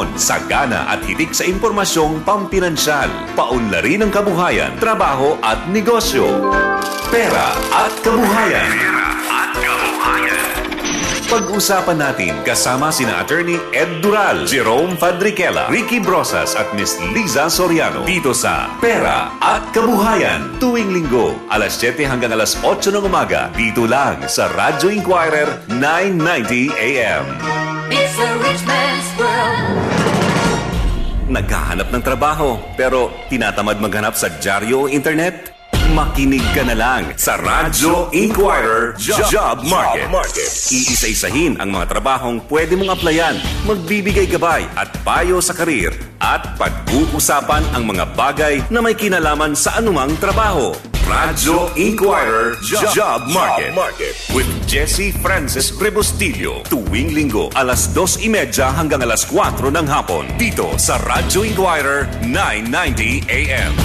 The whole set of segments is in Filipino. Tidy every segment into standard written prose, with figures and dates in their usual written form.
opinyon, sagana at hitik sa impormasyong pampinansyal, paunlarin ng kabuhayan, trabaho at negosyo. Pera at kabuhayan. Pag-usapan natin kasama sina Attorney Ed Dural, Jerome Fadriquela, Ricky Brosas at Miss Liza Soriano dito sa Pera at Kabuhayan. Tuwing linggo, alas 7 hanggang alas 8 ng umaga, dito lang sa Radyo Inquirer 990 AM. It's a rich man's world. Naghahanap ng trabaho pero tinatamad maghanap sa dyaryo o internet? Makinig ka na lang sa Radyo Inquirer Job Market. Iisa-isahin ang mga trabahong pwede mong applyan, magbibigay gabay at payo sa karir at pag-uusapan ang mga bagay na may kinalaman sa anumang trabaho. Radyo Inquirer Job Market with Jessie Francis Rebostillo. Tuwing linggo, alas 2:30 hanggang alas 4 ng hapon. Dito sa Radyo Inquirer 990 AM.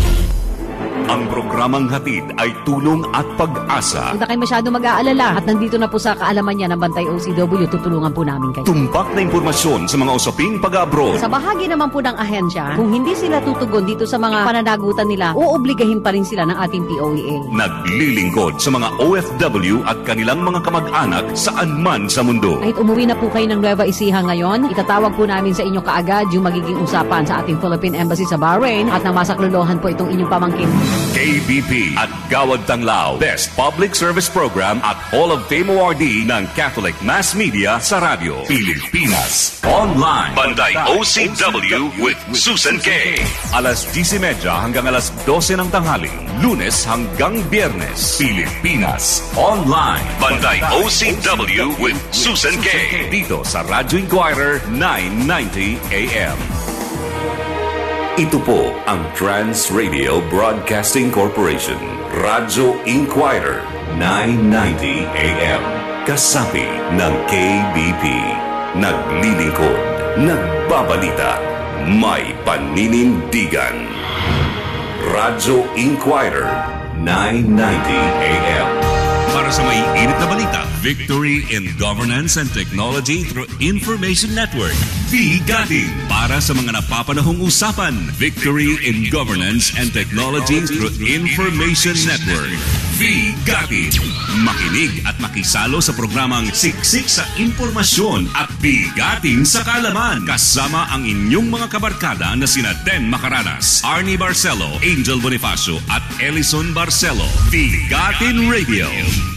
Ang programang hatid ay tulong at pag-asa. Huwag na kayo masyado mag-aalala at nandito na po sa kaalaman niya ng Bantay OCW, tutulungan po namin kayo. Tumpak na impormasyon sa mga usaping pag-abroad. Sa bahagi naman po ng ahensya, kung hindi sila tutugon dito sa mga pananagutan nila, uobligahin pa rin sila ng ating POEA. Naglilingkod sa mga OFW at kanilang mga kamag-anak saan man sa mundo. Kahit umuwi na po kayo ng Nueva Ecija ngayon, itatawag po namin sa inyo kaagad yung magiging usapan sa ating Philippine Embassy sa Bahrain at namasaklolohan po itong inyong pamangkin. KBP at Gawad Tanglao Best Public Service Program at Hall of Fame awardee ng Catholic Mass Media sa radyo Pilipinas. Online Bantay OCW with Susan K. Alas 10:30 hanggang alas 12 ng tanghali, Lunes hanggang Biyernes. Pilipinas Online Bantay OCW with Susan K. Dito sa Radyo Inquirer 990 AM. Ito po ang Trans Radio Broadcasting Corporation, Radyo Inquirer 990 AM. Kasapi ng KBP. Naglilingkod, nagbabalita, may paninindigan. Radyo Inquirer 990 AM. Para sa may init na balita, Victory in Governance and Technology through Information Network. Bigatin para sa mga napapanahong usapan. Victory in Governance and Technology through Information Network. Bigatin. Makinig at makisalo sa programang Siksik sa Impormasyon at Bigatin sa Kaalaman. Kasama ang inyong mga kabarkada na sina Den Macaranas, Arnie Barcelo, Angel Bonifacio at Ellison Barcelo. Bigatin Radio.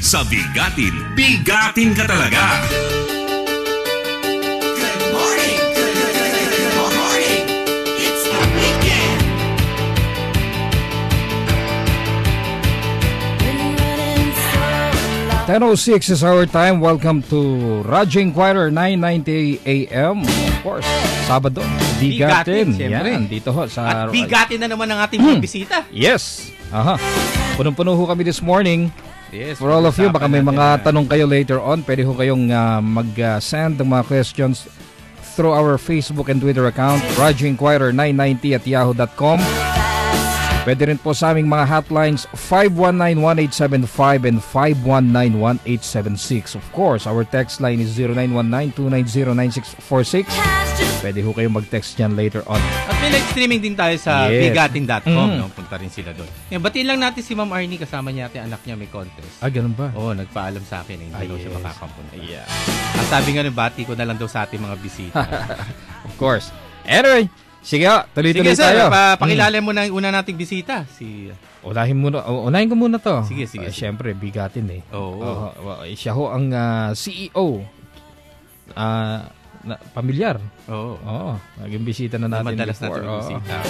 Sa Bigatin, bigatin ka talaga! Good morning. Good morning. It's the weekend. 10:06 is our time. Welcome to Radyo Inquirer 990 AM. Of course, Sabado. Bigatin. Yan, dito ho sa... At bigatin na naman ang ating mga bisita. Yes. Aha. Punong-puno ho kami this morning. Yes, for all of you, baka may mga tanong kayo later on. Pwede ho kayong mag-send ng mga questions through our Facebook and Twitter account, Radyo Inquirer 990 at yahoo.com. Pwede rin po sa aming mga hotlines 519-1875 and 519-1876. Of course, our text line is 0919-290-9646. Pwede ho kayong mag-text yan later on. At may live streaming din tayo sa bigatin.com. No? Punta rin sila doon. Batiin lang natin si Ma'am Arnie, kasama niya at anak niya may contest. Ah, ganun ba? Oo, nagpaalam sa akin. Hindi daw siya makakampunta. Yeah. At sabi nga, bati ko na lang daw sa ating mga bisita. Of course. Anyway, sige ha, tuloy-tuloy tayo. Pakilala mo na yung una nating bisita. Unahin ko muna to. Sige. Siyempre, bigatin eh. Oo. Siya ho ang CEO. Pamilyar. Oo. Naging bisita na natin madalas before. Natin bisita.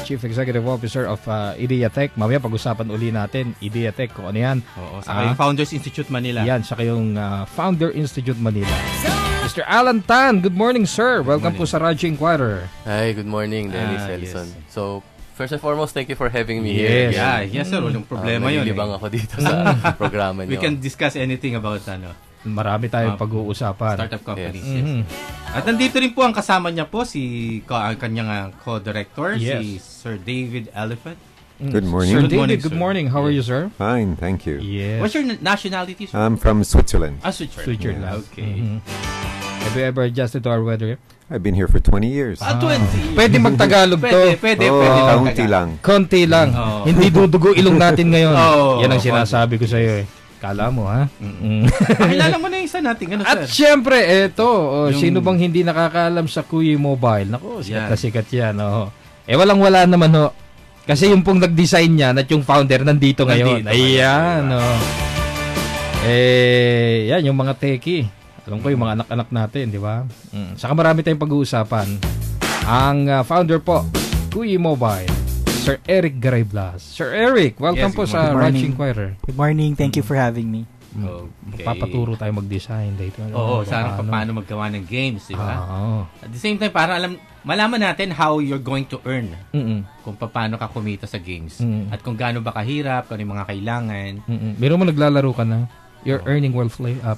Chief Executive Officer of Ideatech. Mamaya pag-usapan uli natin, Ideatech, kung ano yan. Oo, saka yung Founders Institute Manila. Yan, saka yung Founder Institute Manila. Mr. Alan Tan, good morning, sir. Welcome po sa Radyo Inquirer. Hi, good morning, Dennis Ellison. Yes. So, first and foremost, thank you for having me here. Yes, sir. Walang problema yun. Nalilibang ako dito sa programa niyo. We can discuss anything about marami tayong pag-uusapan. Startup companies. Yes. At nandito rin po ang kasama niya po, ang kanyang co-director, si Sir David Elephant. Good morning. Sir David, good morning. How are you, sir? Fine, thank you. Yes. What's your nationality, sir? I'm from Switzerland. Switzerland. Okay. Mm-hmm. Have you ever adjusted to our weather? I've been here for 20 years. 20. Pwede magtagalog to. Pwede. Kaunti lang. Konti lang. Oo. Hindi dudugo ilong natin ngayon. Oo. Yan ang sinasabi ko sa iyo eh. Kala mo ha? Pakilala mo na yung isa natin. Ano, At sir? syempre, eto, sino bang hindi nakakaalam sa Kuyi Mobile? Naku, sikat Yan. na sikat yan. Oh. Walang-wala naman ho. Kasi yung pong nag-design niyan at yung founder nandito ngayon. Ayan, yan, yung mga techie. Alam ko yung mga anak-anak natin, di ba? Saka marami tayong pag-uusapan. Ang founder po, Kuyi Mobile, Sir Eric Garay Blas. Sir Eric, welcome Yes, po good sa morning. Raj Inquirer. Good morning. Thank you for having me. Okay. Papaturo tayo mag-design dito. Oo, sana paano maggawa ng games, di ba? Oo. At the same time, para malaman natin how you're going to earn. Kung paano ka kumita sa games. At kung gaano ba kahirap, kung ano yung mga kailangan. Meron mo naglalaro ka na? You're earning while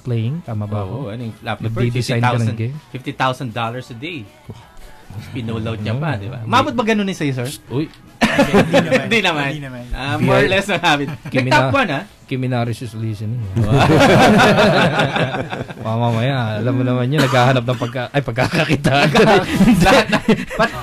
playing? Tama ba Oo, ako? ano yung Flappy Bird? Nagdi-design ka ng game? $50,000 a day. Pinoload niya pa, di ba? Mabot ba ganun sa'yo, sir? Uy, Hindi naman. More or less ang habit. Nag-top 1, ha? Kiminaris is listening. Mamaya, alam mo naman yun, naghahanap ng pagkakakitaan.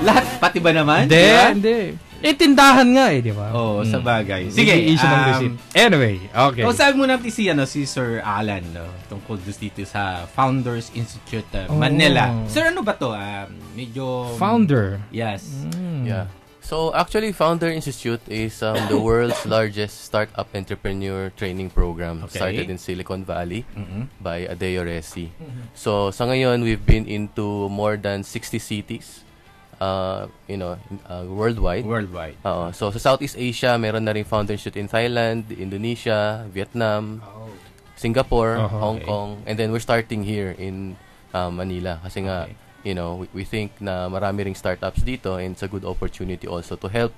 Lahat, pati ba naman? Hindi. Tindahan nga di ba? Oo, sa bagay. Sige, issue ng receipt. Anyway, okay. Kausapin mo natin si Sir Alan, tungkol dito sa Founders Institute Manila. Sir, ano ba to? Medyo... Founder? Yes. Yeah. So actually, Founder Institute is the world's largest startup entrepreneur training program. Okay. Started in Silicon Valley by Adeo Resi. So sa ngayon, we've been into more than 60 cities, worldwide. So sa Southeast Asia, meron na rin Founder Institute in Thailand, Indonesia, Vietnam, Singapore, Hong Kong, and then we're starting here in Manila. Kasi nga, we think na marami ring startups dito, and it's a good opportunity also to help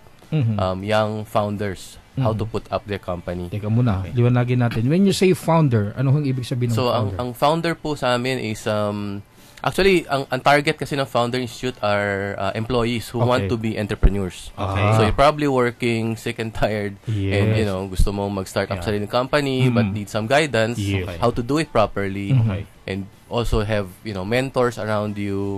young founders how to put up their company. Teka muna, liwanagin natin. When you say founder, ano ang ibig sabihin ng founder? So ang founder po sa amin is actually ang target kasi ng Founder Institute are employees who want to be entrepreneurs. So you're probably working sick and tired, and gusto mong mag-start up sariling company but need some guidance how to do it properly, and also have mentors around you,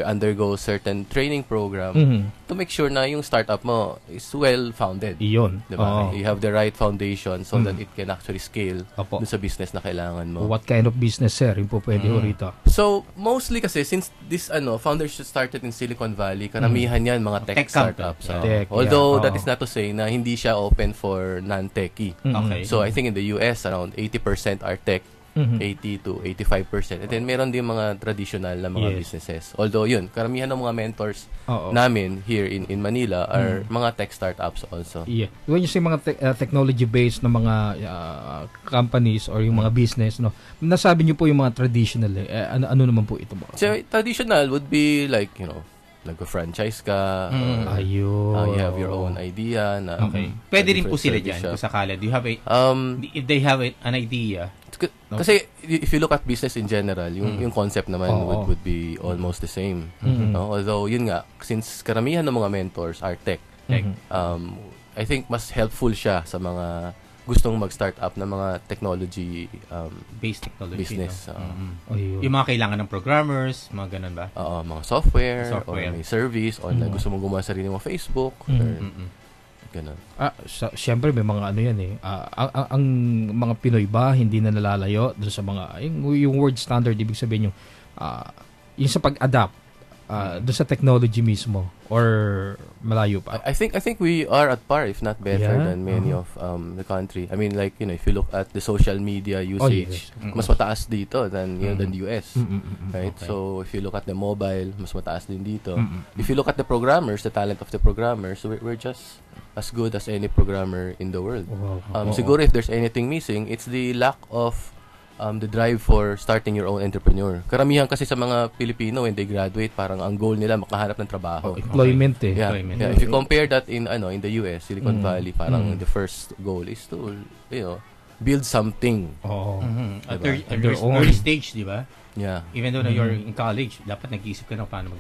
undergo certain training program to make sure na yung startup mo is well founded. Iyon. Diba? You have the right foundation so that it can actually scale dun sa business na kailangan mo. What kind of business, sir? Yung po pwede rito. So, mostly kasi since this Founders started in Silicon Valley, karamihan yan mga tech startups. Although that is not to say na hindi siya open for non-techie. So, I think in the US, around 80% are tech. 80 to 85%. And then meron din mga traditional na mga businesses. Although yun, karamihan ng mga mentors namin here in Manila are mga tech startups also. Yeah. When you say mga technology-based na mga companies or yung mga business, nasabi niyo po yung mga traditional. Ano naman po ito ba? So, traditional would be like, nag-franchise ka. Ayun. You have your own idea. Na, Pwede rin po sila dyan kung sakala. Do you have if they have an idea? Kasi if you look at business in general, yung concept naman would be almost the same. Although yun nga, since karamihan ng mga mentors are tech, I think mas helpful siya sa mga gustong mag-start up ng mga technology based technology business. Yung mga kailangan ng programmers, mga ganun ba? Mga software. Or may service or gusto mong gumawa sarili mo Facebook or ganun. Siyempre may mga ano yan ang mga Pinoy ba hindi na nalalayo dun sa mga yung word standard, ibig sabihin yung sa pag-adapt dun sa technology mismo or malayo pa? I think we are at par, if not better than many of the country. I mean, like, if you look at the social media usage, mas mataas dito than the US. Right? So, if you look at the mobile, mas mataas din dito. If you look at the programmers, the talent of the programmers, we're just as good as any programmer in the world. Siguro if there's anything missing, it's the lack of the drive for starting your own entrepreneur. Karamihan kasi sa mga Pilipino when they graduate, parang ang goal nila makahanap ng trabaho. Employment Yeah. If you compare that in the US, Silicon Valley, parang the first goal is to build something. At early stage, di ba? Yeah. Even though you're in college, dapat nag-iisip ka na paano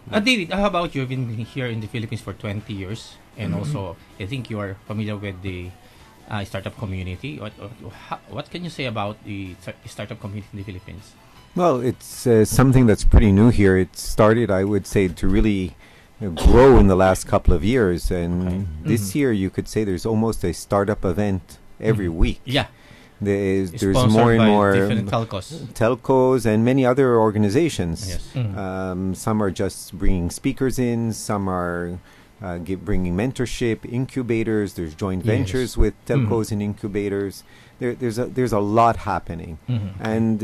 David, how about you? You've been here in the Philippines for 20 years and also I think you are familiar with the startup community. What can you say about the startup community in the Philippines? Well, it's something that's pretty new here. It started, I would say, to really grow in the last couple of years. And this year, you could say there's almost a startup event every week. Yeah. There's Sponsored more and by more different telcos and many other organizations. Yes. Some are just bringing speakers in. Some are bringing mentorship, incubators. There's joint ventures with telcos and incubators. There's a lot happening. And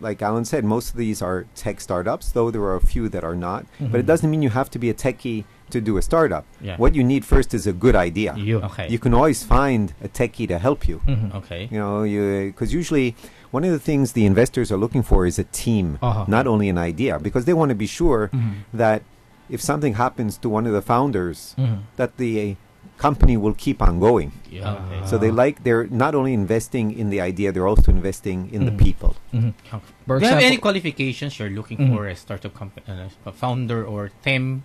like Alan said, most of these are tech startups, though there are a few that are not. But it doesn't mean you have to be a techie to do a startup. Yeah. What you need first is a good idea. Okay. You can always find a techie to help you. Okay. You know, because usually one of the things the investors are looking for is a team, not only an idea, because they want to be sure that if something happens to one of the founders, that the company will keep on going. Yeah. Okay. So they're not only investing in the idea, they're also investing in the people. Do you have any qualifications you're looking for a startup company, a founder or team?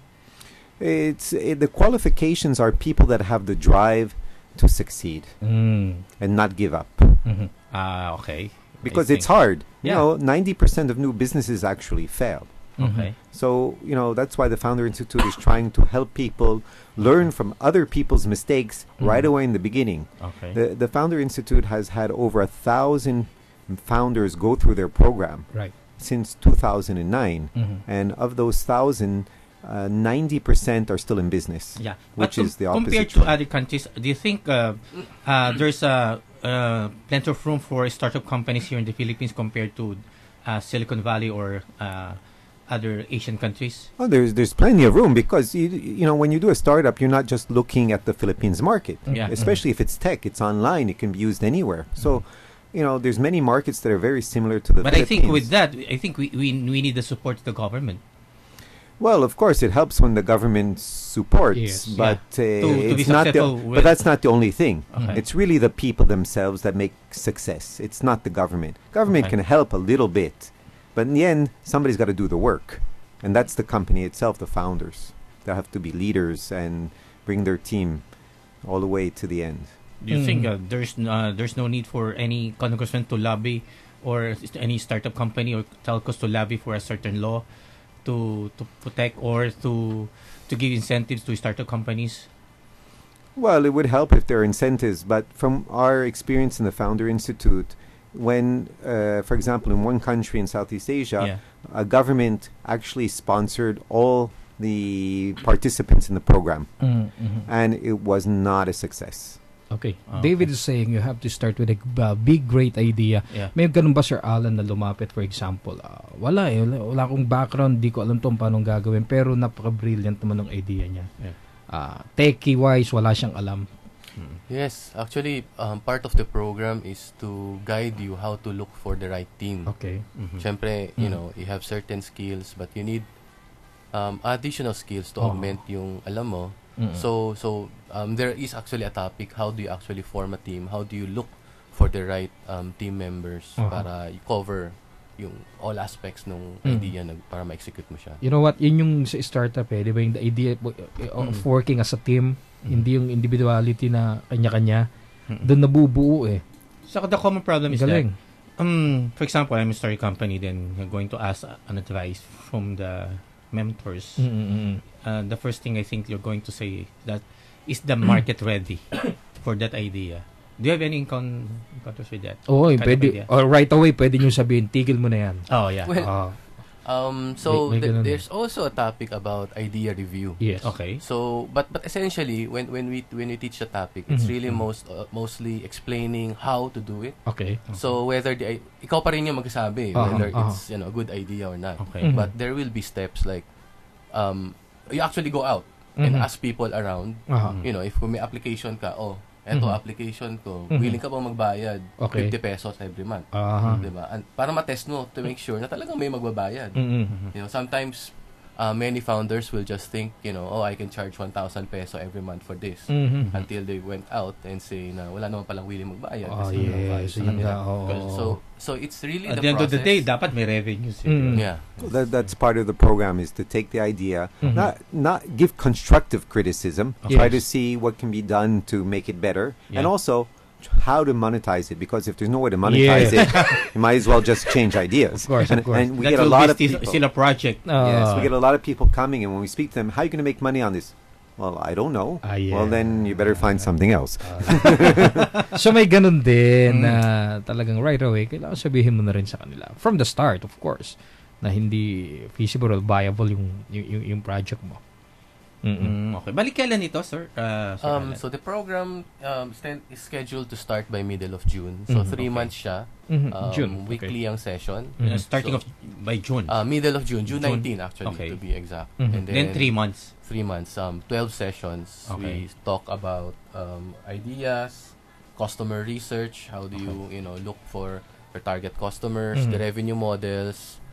The qualifications are people that have the drive to succeed and not give up. Okay. Because it's hard. Yeah. You know, 90% of new businesses actually fail. Okay. So, you know, that's why the Founder Institute is trying to help people learn from other people's mistakes right away in the beginning. Okay. The Founder Institute has had over 1,000 founders go through their program since 2009. And of those 1,000, 90% are still in business. Yeah. Which But is the opposite. compared to other countries, do you think there's plenty of room for startup companies here in the Philippines compared to Silicon Valley or other Asian countries? Oh, there's plenty of room because you know when you do a startup, you're not just looking at the Philippines market. Yeah. Especially if it's tech, it's online, it can be used anywhere. So, you know, there's many markets that are very similar to the But I Philippines. think with that, I think we need the support of the government. Well, of course, it helps when the government supports, Yes. but To be it's not successful the, with- but that's not the only thing. Okay. It's really the people themselves that make success. It's not the government. Government Okay. can help a little bit, but in the end, somebody's got to do the work, and that's the company itself, the founders. They have to be leaders and bring their team all the way to the end. Do you think there's no need for any congressman to lobby or any startup company or telcos to lobby for a certain law to protect or to give incentives to startup companies? Well, it would help if there are incentives, but from our experience in the Founder Institute, when, for example, in one country in Southeast Asia, a government actually sponsored all the participants in the program, and it was not a success. Okay. David is saying you have to start with a big, great idea. Yeah. May ganun ba, Sir Alan, na lumapit, for example? Wala eh. Wala akong background. Di ko alam itong paano gagawin. Pero napaka-brilliant naman ng idea niya. Yeah. Techie-wise, wala siyang alam. Yes, actually, part of the program is to guide you how to look for the right team. Okay. Siyempre, you know, you have certain skills, but you need additional skills to augment yung alam mo. So there is actually a topic, how do you actually form a team? How do you look for the right team members para you cover yung all aspects ng idea para ma-execute mo siya. You know what? Yun yung sa startup eh. Di ba yung the idea of working as a team, hindi yung individuality na kanya-kanya. Doon nabubuo eh. So the common problem is Galing. that, for example, I'm a startup company, then you're going to ask an advice from the mentors. The first thing I think you're going to say that is the market ready for that idea. Do you have any encounters with that? Oo, kind of pwede. idea? Or right away, pwede nyo sabihin, tigil mo na yan. Oh, yeah. Well, so May ganun. there's also a topic about idea review. Yes. Okay. So, but essentially, when we teach the topic, it's really mostly explaining how to do it. Okay. So whether ikaw pa rin yung magsasabi whether it's a good idea or not. Okay. But there will be steps like you actually go out and ask people around. You know, if may application ka, eto application ko, willing ka bang magbayad Okay. 50 pesos every month? Aha. Diba? And para ma-test mo to make sure na talagang may magbabayad. You know, sometimes many founders will just think, you know, I can charge 1,000 peso every month for this. Until they went out and say na wala naman palang willing magbayad. Kasi walang value sa kanila. So it's really At the the end of the process. day, dapat may revenues. Yeah. So that's part of the program is to take the idea, not give constructive criticism, try to see what can be done to make it better, and also how to monetize it, because if there's no way to monetize it, you might as well just change ideas. Of course, of course. And we That get a will lot be of people. still a project. Yes, we get a lot of people coming, and when we speak to them, how are you going to make money on this? Well, I don't know. Well, then you better find something else. So may ganun din na talagang right away, kailangan sabihin mo na rin sa kanila. From the start, of course, na hindi feasible or viable yung project mo. Okay. Balik kailan ito, sir? Sir Alan? So the program is scheduled to start by middle of June. So 3 months siya. June. Weekly ang session. Starting by June. Middle of June 19 actually, Okay. to be exact. And Then 3 months. 3 months. 12 sessions. Okay. We talk about ideas, customer research. How do you look for your target customers, the revenue models,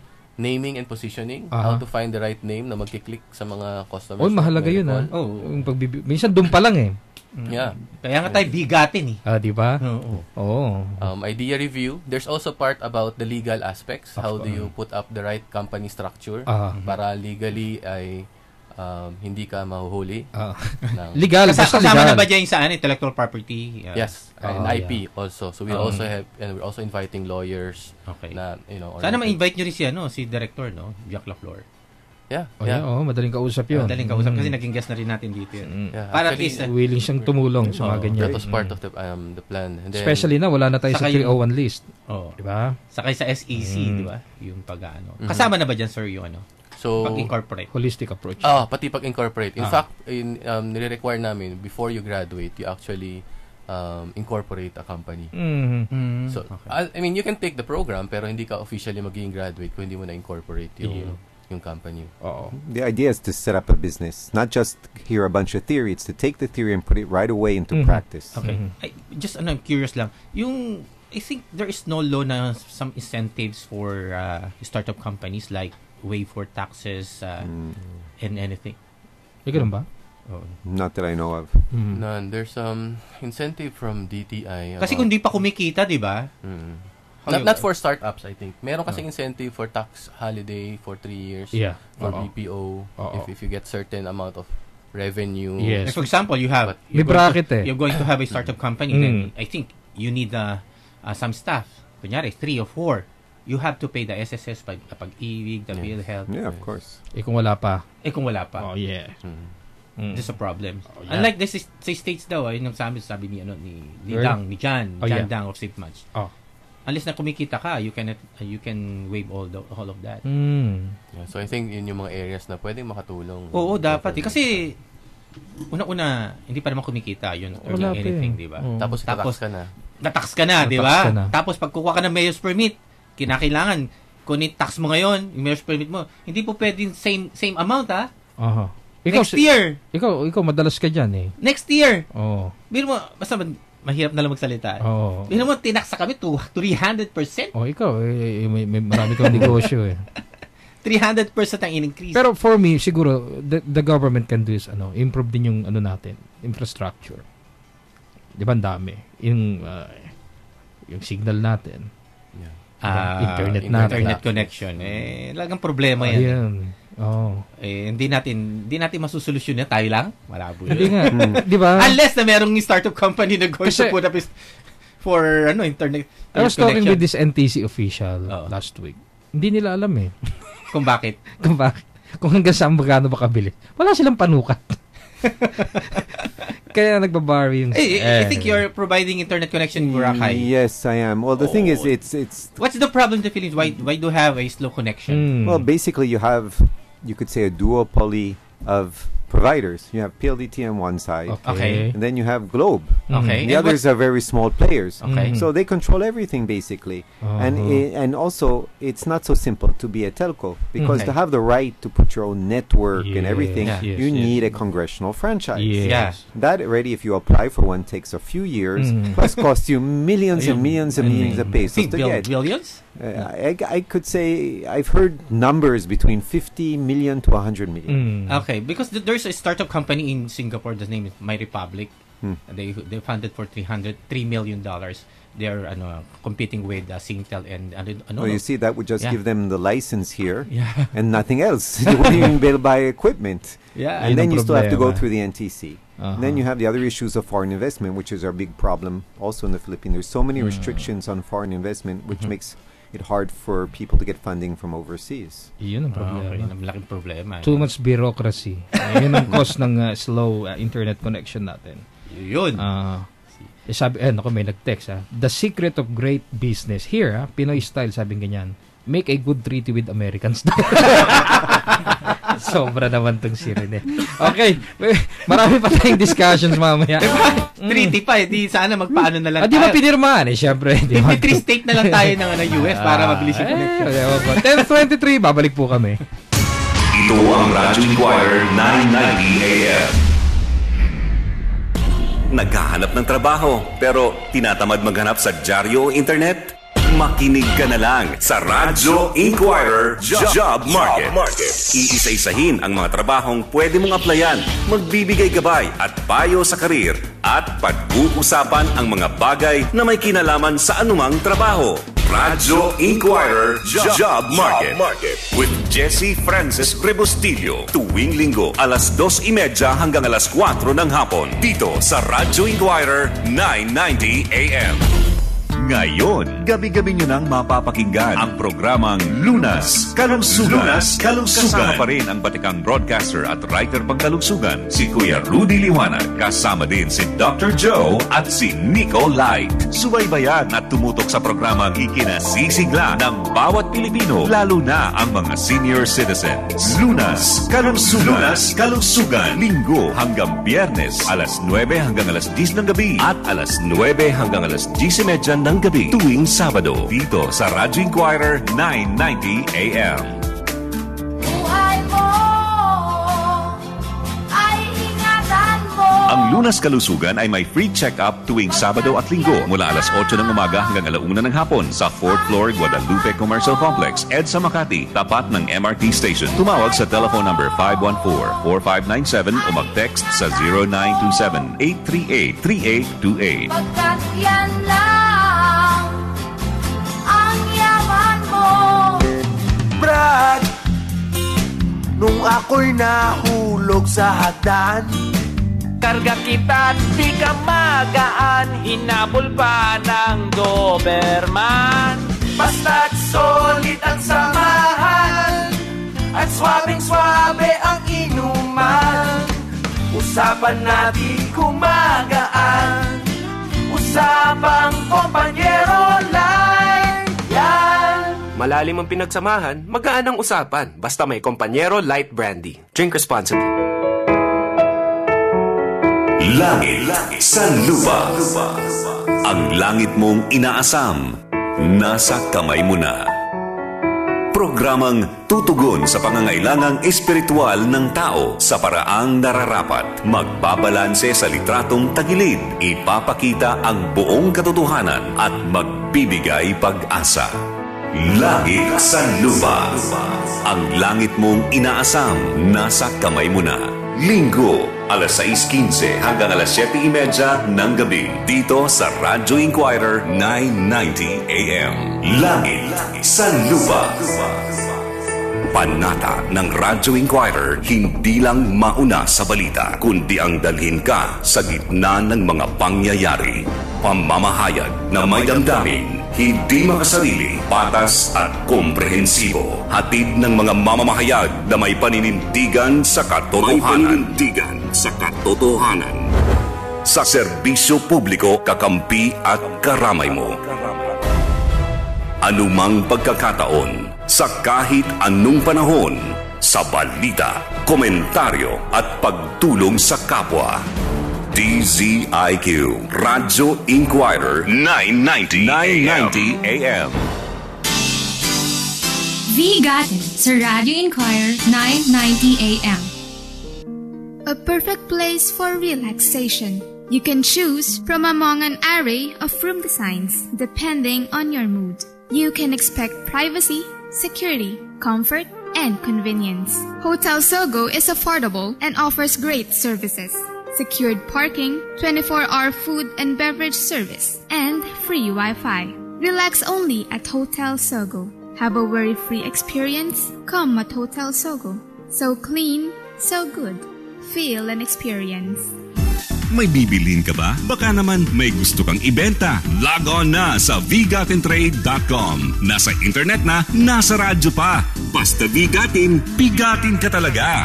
naming and positioning, how to find the right name na magkiklik sa mga customers. Oh, mahalaga yun Yung minsan doon pa lang eh. Yeah. Kaya nga tayo bigatin eh. Di ba? Oo. Idea review. There's also part about the legal aspects. How do you put up the right company structure para legally ay hindi ka mahuhuli. Legal, basta Kasama legal. na ba dyan sa intellectual property? Yes, and IP also. So we also have, and we're also inviting lawyers. Okay. Na, Sana ma-invite nyo rin si director, no? Jack Lafleur. Yeah. Madaling kausap yun. Madaling kausap kasi naging guest na rin natin dito yun. Yeah, Para at actually, least willing siyang tumulong sa mga ganyan. That was part of the plan. And then, Especially na wala na tayo sa 301 list. Di ba? sakay sa SEC, di ba? Yung pag-ano. Kasama na ba dyan, sir, yung so, pag-incorporate? Holistic approach. Pati pag-incorporate. In fact, nire-require namin, before you graduate, you actually incorporate a company. So, I mean, you can take the program, pero hindi ka officially magiging graduate kung hindi mo na-incorporate yung company. The idea is to set up a business, not just hear a bunch of theory. It's to take the theory and put it right away into practice. Okay. Just I'm curious lang. I think there is no law na some incentives for startup companies like waive for taxes and anything. Ganun ba? Not that I know of. None. There's incentive from DTI. Kasi kung di pa kumikita, di ba? Not for startups, I think. Meron kasing incentive for tax holiday for 3 years. Yeah. For BPO. If you get certain amount of revenue. Yes. For example, May bracket you're going to have a startup company, then I think you need some staff. Kunyari, 3 or 4. You have to pay the SSS, pag-ibig, the PhilHealth. Yeah, of course. Kung wala pa. Kung wala pa. This is a problem. Unlike this sa states daw, yung sabi ni Dang, ni Jan Dang of SafeMatch. Unless na kumikita ka, you can waive all of that. Yeah, so I think yun yung mga areas na pwedeng makatulong. Oo, dapat. Kasi una-una, hindi pa naman kumikita yun or anything, di ba? Tapos natax ka na, di ba? Tapos pag kukuha ka ng mayor's permit, kinakailangan kung i-tax mo ngayon, yung mayor's permit mo, hindi po pwedeng same amount, ha? Next year. Ikaw madalas ka dyan eh. Next year. Biro mo, basta mahirap na lang magsalita. Biro mo, tinaksa kami to 300%. Ikaw, may marami kang negosyo eh. 300% ang in-increase. Pero for me, siguro, the government can do is, improve din yung natin, infrastructure. Di ba, ang dami. Yung signal natin. Internet connection. Lagang problema yan. Hindi natin masusolusyon yan. Tayo lang. Malabo yun. Hindi nga. Di ba? Unless na merong startup company na going to put up for internet I was talking with this NTC official last week. Hindi nila alam eh. Kung bakit? Kung hanggang saan magkano makabili. Wala silang panukat. Kaya nagbabarry yung... I think you're providing internet connection in Boracay. Yes, I am. Well, the thing is, it's... What's the problem in the Philippines? Why do you have a slow connection? Well, basically, you could say a duopoly of providers. You have PLDT on one side, and then you have Globe. The others are very small players. So they control everything basically, and also it's not so simple to be a telco because to have the right to put your own network and everything, you need a congressional franchise. That already, if you apply for one, takes a few years, plus costs you millions and millions and millions of pesos to get. Billions? I could say I've heard numbers between 50 million to 100 million. Okay, because there's a startup company in Singapore. The name is My Republic. They funded for $3 million. They're competing with Singtel and you see, that would just give them the license here and nothing else. You wouldn't even be able to buy equipment. And then you still have to go through the NTC. And then you have the other issues of foreign investment, which is our big problem also in the Philippines. There's so many restrictions on foreign investment, which makes it hard for people to get funding from overseas. Yun ang problema. Malaking problema. Too much bureaucracy. Yun ang cause ng slow internet connection natin. Yun. Sabi, may nag-text The secret of great business here, Pinoy style, sabi ganyan, make a good treaty with Americans. Sobra naman tong si Rene. Okay, marami pa tayong discussions mamaya. Treaty pa, di sana magpaano na lang tayo. Di ba pinirmahan syempre. Di 3 state na lang tayo ng US para mabilis yung connection. 10:23, babalik po kami. Ito ang Radyo Inquirer 990 AM. Naghahanap ng trabaho pero tinatamad maghanap sa dyaryo o internet? Makinig ka na lang sa Radyo Inquirer Job Market. Iisa-isahin ang mga trabahong pwede mong applyan, magbibigay gabay at payo sa karir at pag-uusapan ang mga bagay na may kinalaman sa anumang trabaho. Radyo Inquirer Job Market with Jesse Francis Rebustillo tuwing linggo alas 2:30 hanggang alas 4 ng hapon dito sa Radyo Inquirer 990 AM. Ngayon, gabi-gabi nyo nang mapapakinggan ang programang Lunas Kalungsugan. Kasama pa rin ang batikang broadcaster at writer pangkalungsugan, si Kuya Rudy Liwanag. Kasama din si Dr. Joe at si Nico Light. Subaybayan at tumutok sa programang ikinasisigla ng bawat Pilipino, lalo na ang mga senior citizens. Lunas Kalungsugan. Linggo hanggang Biyernes, alas 9 hanggang alas 10 ng gabi at alas 9 hanggang alas 10:30 ng gabi tuwing Sabado dito sa Radyo Inquirer 990 AM. Buhay mo ay ingatan mo. Ang Lunas Kalusugan ay may free check-up tuwing Sabado at Linggo mula alas 8 ng umaga hanggang 1 ng hapon sa 4th floor Guadalupe Commercial Complex, EDSA Makati, tapat ng MRT station. Tumawag sa telephone number 514-4597 o mag-text sa 0927-838-3828. Pagkat yan lang ang yaman mo. Brad, nung ako'y nahulog sa hagdan, karga kita, di ka magaan, hinabol pa ng Doberman. Basta't solid ang samahan, at swabing-swabe ang inuman. Usapan natin kumagaan, usapang kompanyero light yan. Malalim ang pinagsamahan, magaan ang usapan, basta may Kompanyero Light Brandy. Drink responsibly. Langit sa lupa. Ang langit mong inaasam, nasa kamay mo na. Programang tutugon sa pangangailangang espiritual ng tao sa paraang nararapat. Magbabalanse sa litratong tagilid, ipapakita ang buong katotohanan at magbibigay pag-asa. Langit sa lupa. Ang langit mong inaasam, nasa kamay mo na. Linggo, alas 6:15 hanggang alas 7:30 ng gabi. Dito sa Radyo Inquirer 990 AM. Langit sa lupa. Panata ng Radyo Inquirer, hindi lang mauna sa balita, kundi ang dalhin ka sa gitna ng mga pangyayari. Pamamahayag na may damdamin, hindi makasarili, patas at komprehensibo. Hatid ng mga mamamahayag na may paninindigan sa katotohanan. Sa serbisyo publiko, kakampi at karamay mo. Anumang pagkakataon, sa kahit anong panahon, sa balita, komentaryo at pagtulong sa kapwa. DZIQ, Radyo Inquirer 990 AM. Vigatin sa Radyo Inquirer 990 AM. A perfect place for relaxation. You can choose from among an array of room designs depending on your mood. You can expect privacy, security, comfort, and convenience. Hotel Sogo is affordable and offers great services. Secured parking, 24-hour food and beverage service, and free Wi-Fi. Relax only at Hotel Sogo. Have a worry-free experience? Come at Hotel Sogo. So clean, so good. Feel and experience. May bibilin ka ba? Baka naman may gusto kang ibenta. Log on na sa vgatintrade.com. Nasa internet na, nasa radyo pa. Basta Vigatin, bigatin ka talaga.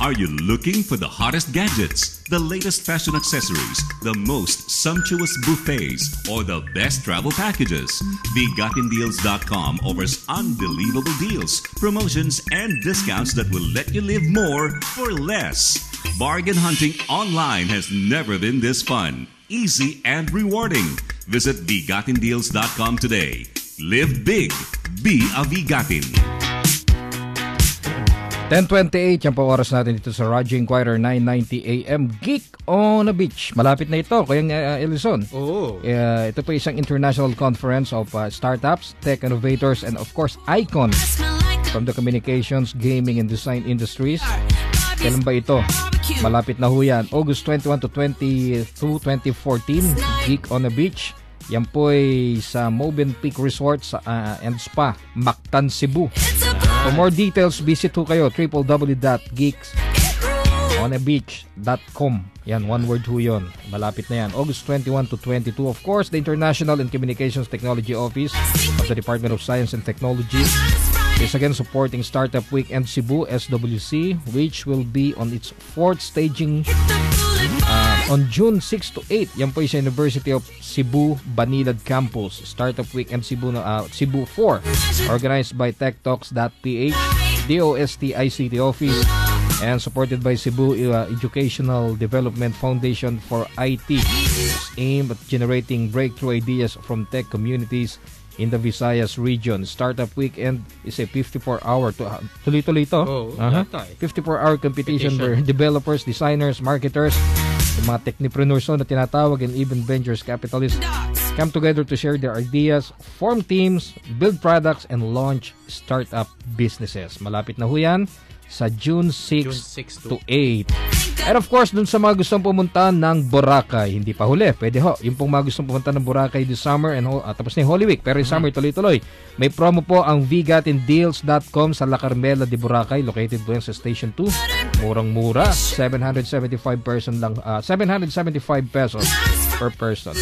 Are you looking for the hottest gadgets, the latest fashion accessories, the most sumptuous buffets, or the best travel packages? VGatinDeals.com offers unbelievable deals, promotions, and discounts that will let you live more for less. Bargain hunting online has never been this fun, easy, and rewarding. Visit VGatinDeals.com today. Live big. Be a Vigatin. 10:28, yan po oras natin dito sa Radio Inquirer 990 AM. Geek on the Beach. Malapit na ito, Kuyang Elison. Ito po isang international conference of startups, tech innovators, and of course, icons from the communications, gaming, and design industries. Kailan ba ito? Malapit na ho yan. August 21 to 22, 2014. Geek on the Beach. Yan po ay sa Movenpick Resort and Spa, Mactan, Cebu. For more details, visit ho kayo www.geeksonthebeach.com. Yan, one word ho yun. Malapit na yan. August 21 to 22. Of course, the International and Communications Technology Office of the Department of Science and Technology is again supporting Startup Weekend Cebu, SWC, which will be on its fourth staging on June 6 to 8. Yan po sa University of Cebu Banilad Campus. Startup Weekend Cebu, Cebu 4, organized by TechTalks.ph, DOST ICT Office, and supported by Cebu Educational Development Foundation for IT. It's aimed at generating breakthrough ideas from tech communities in the Visayas region. Startup Weekend is a 54-hour tuloy-tuloy ito. 54-hour competition where developers, designers, marketers, yung mga technipreneurs na tinatawag, and even ventures capitalists come together to share their ideas, form teams, build products, and launch startup businesses. Malapit na ho yan sa June 6 to 8. And of course, dun sa mga gustong pumunta ng Boracay, hindi pa huli, pwede ho. Yung pong mga gustong pumunta ng Boracay this summer, and tapos na yung Holy Week, pero yung summer tuloy-tuloy. May promo po ang VGatinDeals.com sa La Carmela de Boracay, located po yan sa Station 2. Murang-mura, 775 pesos per person.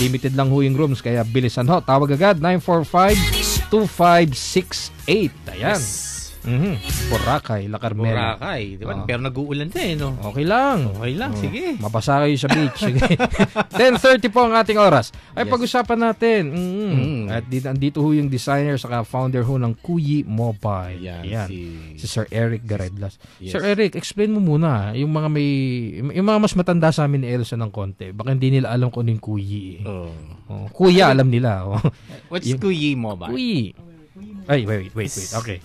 Limited lang ho yung rooms, kaya bilisan ho. Tawag agad, 945-2568. Ayan. Boracay, La Carmela. Boracay, diba? Pero nag-uulan na no? Okay lang. Sige. Mabasa kayo sa beach. Sige. 10:30 po ang ating oras. Ay, pag-usapan natin. At dito ho yung designer saka founder ho ng Kuyi Mobile. Yan. Si Sir Eric Garedlas. Yes. Sir Eric, explain mo muna yung mga mas matanda sa amin ni Elsa ng konti. Baka hindi nila alam kung ano yung Kuyi. Kuya, alam nila. What's Kuyi Mobile? Kuyi. Ay, wait. Okay.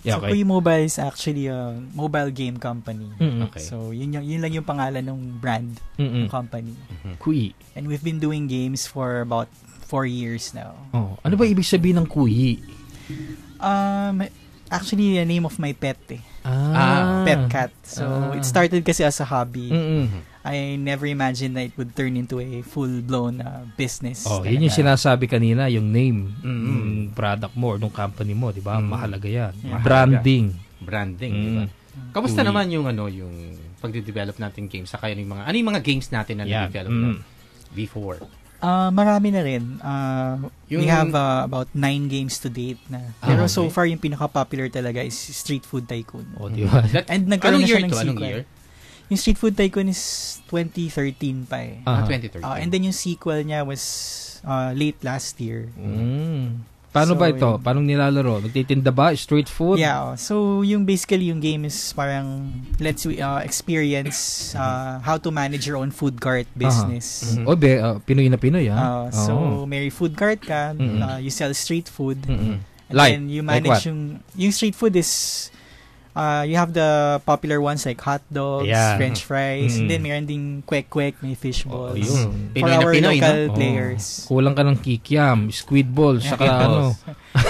Yeah, so, Kuyi Mobile is actually a mobile game company. Okay. So, yun lang yung pangalan ng brand ng company. Kuyi. And we've been doing games for about 4 years now. Ano ba ibig sabihin ng Kuyi? Actually, the name of my pet pet cat. So, it started kasi as a hobby. I never imagined that it would turn into a full-blown business. Yun yung sinasabi kanina, yung name, product mo, ng company mo, di ba? Mahalaga yan. Yeah. Branding, di ba? Kamusta naman yung pagde-develop natin games? Saka yung mga, ano yung mga games natin na na-develop na before? Marami na rin. We have about 9 games to date na. Pero so far, yung pinaka-popular talaga is Street Food Tycoon. Diba? And nagkaroon na siya ng sequel. Anong year? Yung Street Food Tycoon is 2013 pa eh. 2013. And then yung sequel niya was late last year. Paano ba ito? Paano nilalaro? Nagtitinda ba? Street food? Yeah. So, yung basically, yung game is parang let's experience how to manage your own food cart business. Pinoy na Pinoy, So, may food cart ka, you sell street food, and like, then you manage yung street food is you have the popular ones like hot dogs, french fries, and then meron ding kwek-kwek, may fish balls. For our local players. Kulang ka ng kikiam, squid balls, saka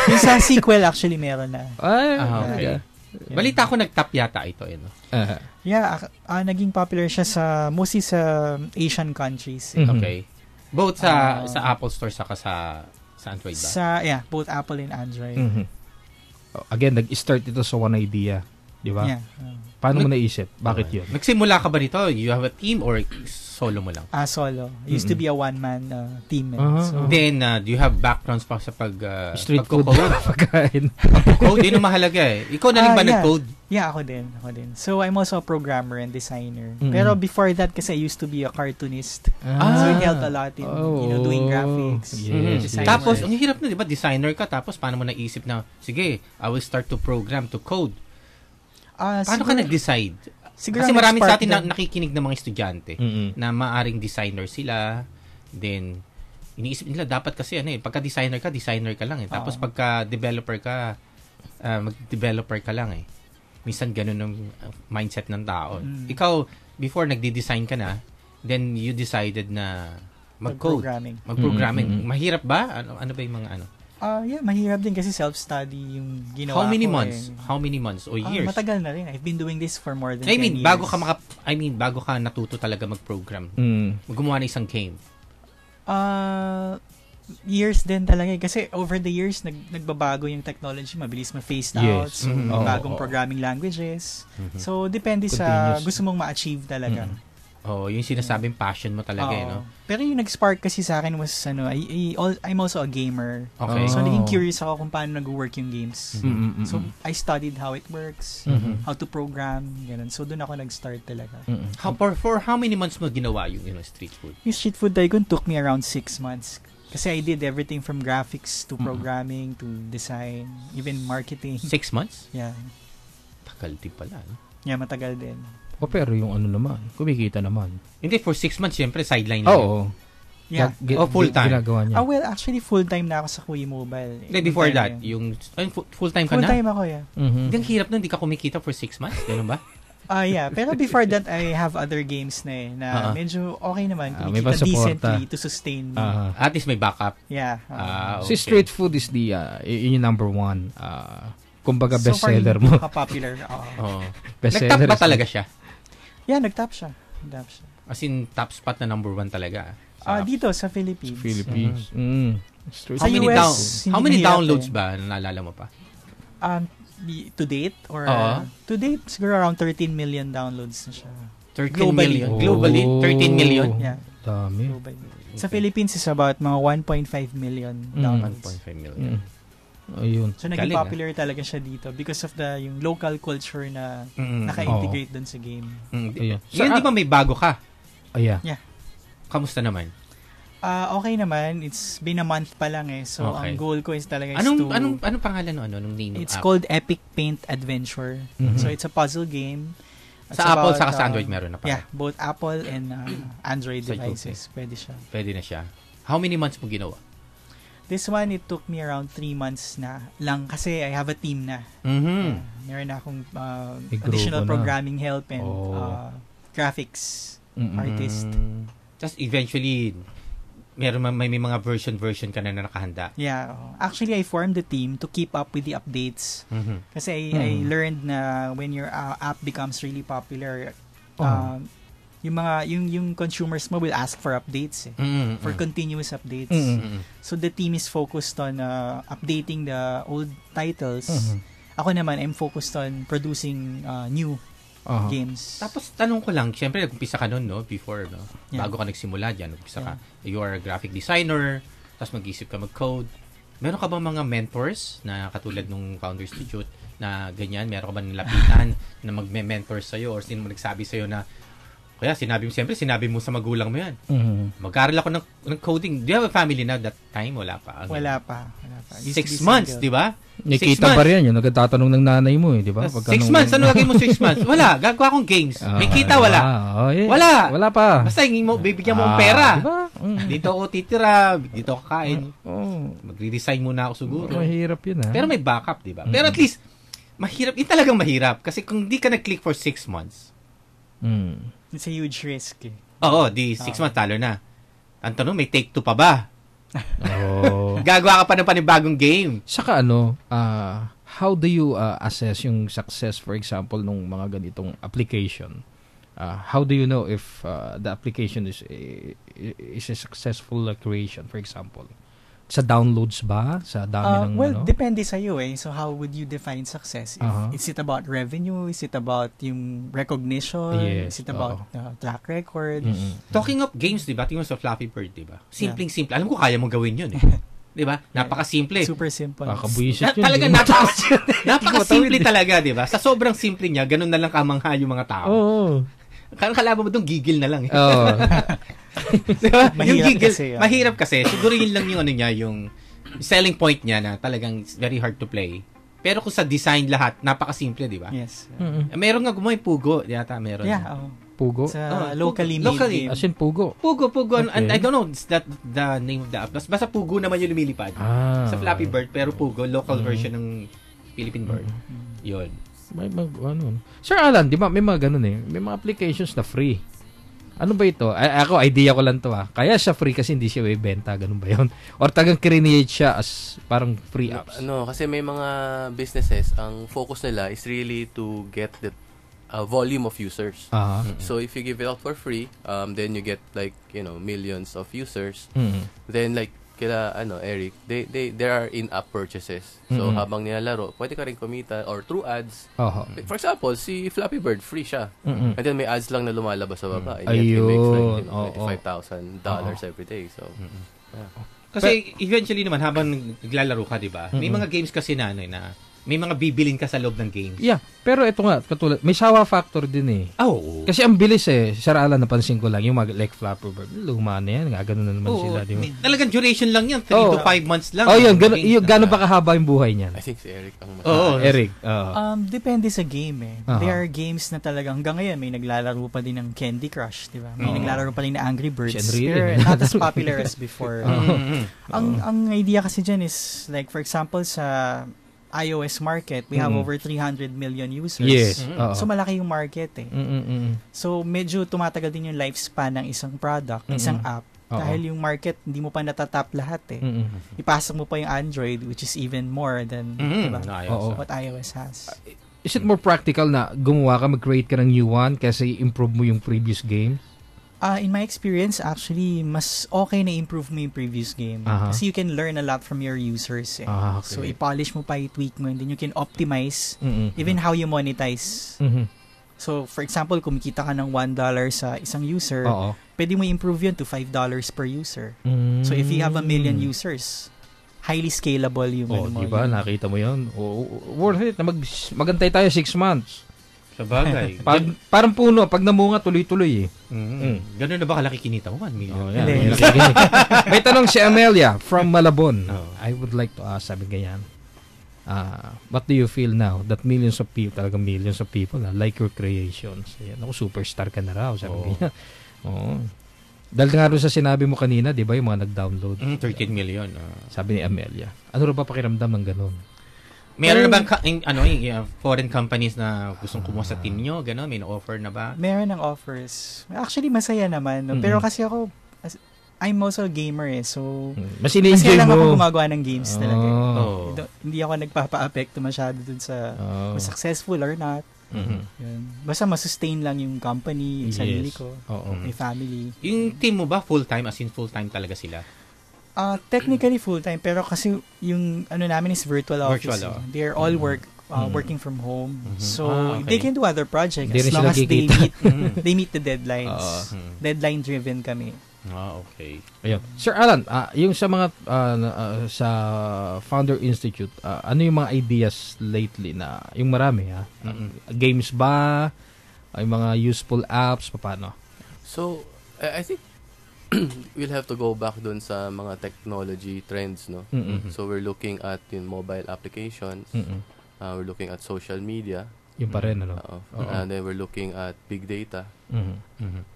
yung sa sequel actually meron na. Okay. Balita ko nag-top yata ito. Naging popular siya mostly sa Asian countries. Okay. Both sa Apple Store saka sa Android ba? Both Apple and Android. Again, nag-start ito sa one idea. Di ba? Yeah. Paano mo naisip? Bakit yun? Nagsimula ka ba nito? You have a team or solo mo lang? Solo. Used to be a one-man team. So, then, do you have backgrounds pa sa street food pagkain? Pag-code, yun ang mahalaga eh. Ikaw na rin ba nag-code? Yeah, ako din. So, I'm also a programmer and designer. Pero before that, kasi I used to be a cartoonist. So, it helped a lot in doing graphics. Yes. Tapos, ang hirap na, di ba? Designer ka, tapos paano mo naisip na, sige, I will start to program, to code. Paano ka nag-decide? Siguro kasi marami sa atin nakikinig ng mga estudyante na maaring designer sila, then iniisip nila dapat kasi pagka designer ka lang tapos pagka developer ka mag-developer ka lang minsan ganun ang mindset ng tao. Ikaw before nagde-design ka na, then you decided na mag-programming. Mahirap ba? Ano ba yung mga yeah, mahirap din kasi self-study yung ginawa ko. How many months or years? Matagal na rin. I've been doing this for more than 10 years. Bago ka natuto talaga mag-program. Gumawa ng isang game. Years din talaga kasi over the years nagbabago yung technology, mabilis ma-phased out. So, bagong programming languages. So depende sa gusto mong ma-achieve talaga. Yung sinasabing passion mo talaga no? Pero yung nag-spark kasi sa akin was I'm also a gamer. Okay. So naging curious ako kung paano nag-work yung games. So I studied how it works, how to program, ganun. So doon ako nag-start talaga. For how many months mo ginawa yung street food? Yung Street Food Tycoon took me around 6 months. Kasi I did everything from graphics to programming to design, even marketing. 6 months? Yeah. Tagal din pala. No? Yeah, matagal din. Pero yung naman, kumikita naman. Hindi, for 6 months, syempre, sideline lang. Oo. Yeah. Full-time? Ginagawa niya. Well, actually, full-time na ako sa Kuya Mobile. Before that, yung full-time ka na? Full-time ako, yeah. Hindi, ang hirap na, hindi ka kumikita for 6 months? Ganun ba? Yeah. Pero before that, I have other games na medyo okay naman. Kumikita decently to sustain. At least may backup. Yeah. Okay. Si Street Food is yung number one. Kumbaga bestseller mo. So far, popular. Nag-top ba talaga siya? Yeah, nag-top siya. As in, top spot na number 1 talaga. Dito, sa Philippines. How many downloads ba? Naalala mo pa? To date? Or to date, siguro around 13 million downloads na siya. 13 million? Globally? 13 million? Yeah. Dami. Globally. Sa Philippines is about mga 1.5 million downloads. 1.5 million. Ayun. So naging popular talaga siya dito because of yung local culture na naka-integrate dun sa game. Yun, di ba may bago ka? Yeah. Kamusta naman? Okay naman. It's been a month pa lang So ang goal ko is talaga Anong pangalan nung name ng It's called Epic Paint Adventure. So it's a puzzle game. Sa Apple saka sa Android meron na pa? Yeah, both Apple and Android devices. Pwede siya. Pwede na siya. How many months mo ginawa? This one, it took me around 3 months na lang kasi I have a team na. Meron na akong additional programming help and graphics artist. Just eventually, may mga version ka na nakahanda. Yeah. Actually, I formed the team to keep up with the updates. Kasi I learned na when your app becomes really popular, yung consumers mo will ask for updates for continuous updates. So the team is focused on updating the old titles. Ako naman, I'm focused on producing new games. Tapos tanong ko lang, syempre nag-umpisa ka noon, before, bago ka nagsimula diyan, nag-umpisa ka. You are a graphic designer, tapos mag-isip ka mag-code. Meron ka ba mga mentors na katulad nung Founder Institute na ganyan? Meron ka ba nilapitan na magme-mentor sa'yo or sino mo nagsabi sa'yo na kaya sinabi mo sa magulang mo yan. Mag-aaral ako ng coding. Do you have a family now that time? Wala pa. Wala pa. 6 months, di ba? Nakita pa rin yan. Yung nagtatanong ng nanay mo, di ba? 6 months. Ano lagay mo 6 months? Wala. Gagawa akong games. May kita, wala. Wala pa. Basta bibigyan mo ang pera. Diba? Dito ako titira. Dito ako kain. Magre-resign muna ako siguro. Mahirap yun, Pero may backup, di ba? Pero at least, mahirap. Yun talagang mahirap. Kasi kung di ka nag-click for 6 months, it's a huge risk. Oo, di 6 months talo na. Ang tanong, may take 2 pa ba? Gagawa ka pa ng panibagong game. Saka how do you assess yung success, for example, nung mga ganitong application? How do you know if the application is a successful creation, for example? Sa downloads ba? Sa dami ng well, depende sa iyo eh. So how would you define success? Is it about revenue? Is it about yung recognition? Yes. Is it about track record? Talking of games, diba? Tingnan sa Flappy Bird, diba? Simpleng-simple. Alam ko kaya mo gawin yun eh. Diba? Napaka-simple. Super simple. Kakabuisit yun. Talaga napaka-simple talaga, diba? Sa sobrang simple niya, ganun na lang kamangha yung mga tao. Kalaban mo doon, gigil na lang. Diba? Yung gigil, mahirap kasi. Siguro yun lang yung niya, yung selling point niya na talagang very hard to play. Pero kung sa design lahat, napaka-simple, di ba? Yes. Meron nga gumawa yung Pugo. Yata meron. Yeah. Pugo? Sa locally made game. As in Pugo? Pugo. Okay. And I don't know the name of the app. Basta Pugo naman yung lumilipad. Sa Flappy Bird, pero Pugo, local version ng Philippine Bird. Yun. Sir Alan, di ba may mga ganun eh. May mga applications na free. Ano ba ito? Ako, idea ko lang to Kaya siya free kasi hindi siya ibenta. Ganun ba yun? Or tagang create siya as parang free apps? Kasi may mga businesses, ang focus nila is really to get the volume of users. So if you give it out for free, then you get like, millions of users. Then like, kila Eric, there are in-app purchases. So habang nilalaro, pwede ka rin kumita or through ads. For example, si Flappy Bird free siya. And then may ads lang na lumalabas sa baba. And yet he makes like $25,000 every day. So kasi eventually naman habang naglalaro ka, 'di ba? May mga games kasi na may mga bibilin ka sa loob ng games. Yeah, pero ito nga, katulad, may sawa factor din eh. Kasi ang bilis eh. Sir Alan, napansin ko lang, yung mga like Flappy Bird, luma na yan, gano'n na naman sila. Di ba? Talagang duration lang yan, 3 to 5 months lang. Gano'n pa kahaba yung buhay niyan? I think si Eric ang Eric. Depende sa game eh. There are games na talagang hanggang ngayon, may naglalaro pa din ng Candy Crush, di ba? May naglalaro pa din ng Angry Birds. They're not as popular as before. Ang idea kasi dyan is, like for example, sa iOS market, we have over 300 million users. Yes. So, malaki yung market eh. So, medyo tumatagal din yung lifespan ng isang product, isang app. Dahil yung market, hindi mo pa natatap lahat eh. Ipasok mo pa yung Android, which is even more than what iOS has. Is it more practical na gumawa ka, mag-create ka ng new one kasi improve mo yung previous game? In my experience, actually, mas okay na improve mo yung previous game. Kasi you can learn a lot from your users. Eh. Okay. So, i-polish mo pa, i-tweak mo, and then you can optimize even how you monetize. So, for example, kumikita ka ng $1 sa isang user, pwede mo improve yun to $5 per user. So, if you have 1 million users, highly scalable yung diba? Nakita mo yun? Worth it na magantay tayo 6 months. Sabagay. Parang puno, pag namunga, tuloy-tuloy eh. Ganun na ba kalaki kinita mo? 1 million? May tanong si Amelia from Malabon. I would like to ask, sabi ganyan, what do you feel now that millions of people like your creations? Ayan, ako, superstar ka na raw, sabi ganyan. Dahil nga rin sa sinabi mo kanina, di ba, yung mga nag-download? 13 million. Sabi ni Amelia. Ano rin ba pakiramdam ng ganun? Meron na bang foreign companies na gustong kumuha sa team nyo? Gano'n? May na-offer na ba? Meron ng offers. Actually, masaya naman. No? Pero kasi ako, I'm also a gamer eh. So, mas ini-enjoy lang mo. ako gumagawa ng games talaga. Hindi ako nagpapa-apekto masyado dun sa successful or not. Yun. Basta masustain lang yung company, yung sarili ko, may family. Yung team mo ba full-time? As in full-time talaga sila? Technically full-time, pero kasi yung namin is virtual office. They're all working from home. So, they can do other projects as long as they meet the deadlines. Deadline-driven kami. Okay. Ayun. Sir Alan, yung sa mga sa Founder Institute, ano yung mga ideas lately na yung marami games ba? Yung mga useful apps, paano? So, I think we'll have to go back dun sa mga technology trends, no? So we're looking at mobile applications. We're looking at social media. Yung pa rin, ano? And then we're looking at big data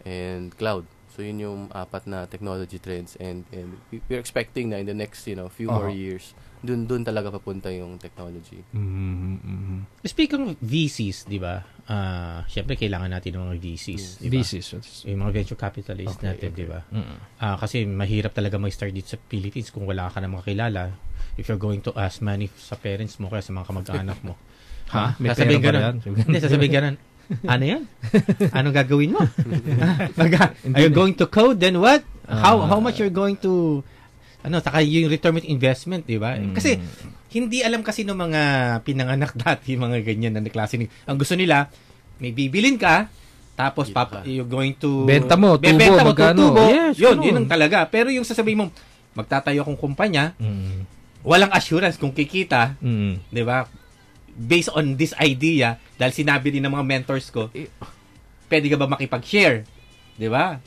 and cloud. So yun yung 4 na technology trends, and we're expecting na in the next few more years dun talaga papunta yung technology. Speaking of VCs, di ba? Syempre kailangan natin ng mga VCs, di ba? Yung mga venture capitalists natin, di ba? Kasi mahirap talaga mag-start dito sa Philippines kung wala ka na makakilala. If you're going to ask money sa parents mo kaya sa mga kamag-anak mo. May sasabihin ka na. Hindi, sasabihin ka na. Ano yan? Anong gagawin mo? Are you going to code? Then what? How much you're going to saka yung return on investment, di ba? Kasi hindi alam kasi ng mga pinanganak dati, mga ganyan na klase. Ang gusto nila, may bibilin ka, tapos you're going to benta mo, tubo. Yes, yun ang talaga. Pero yung sasabihin mo, magtatayo akong kumpanya, walang assurance kung kikita, di ba? Based on this idea, dahil sinabi din ng mga mentors ko, pwede ka ba makipag-share? Di ba?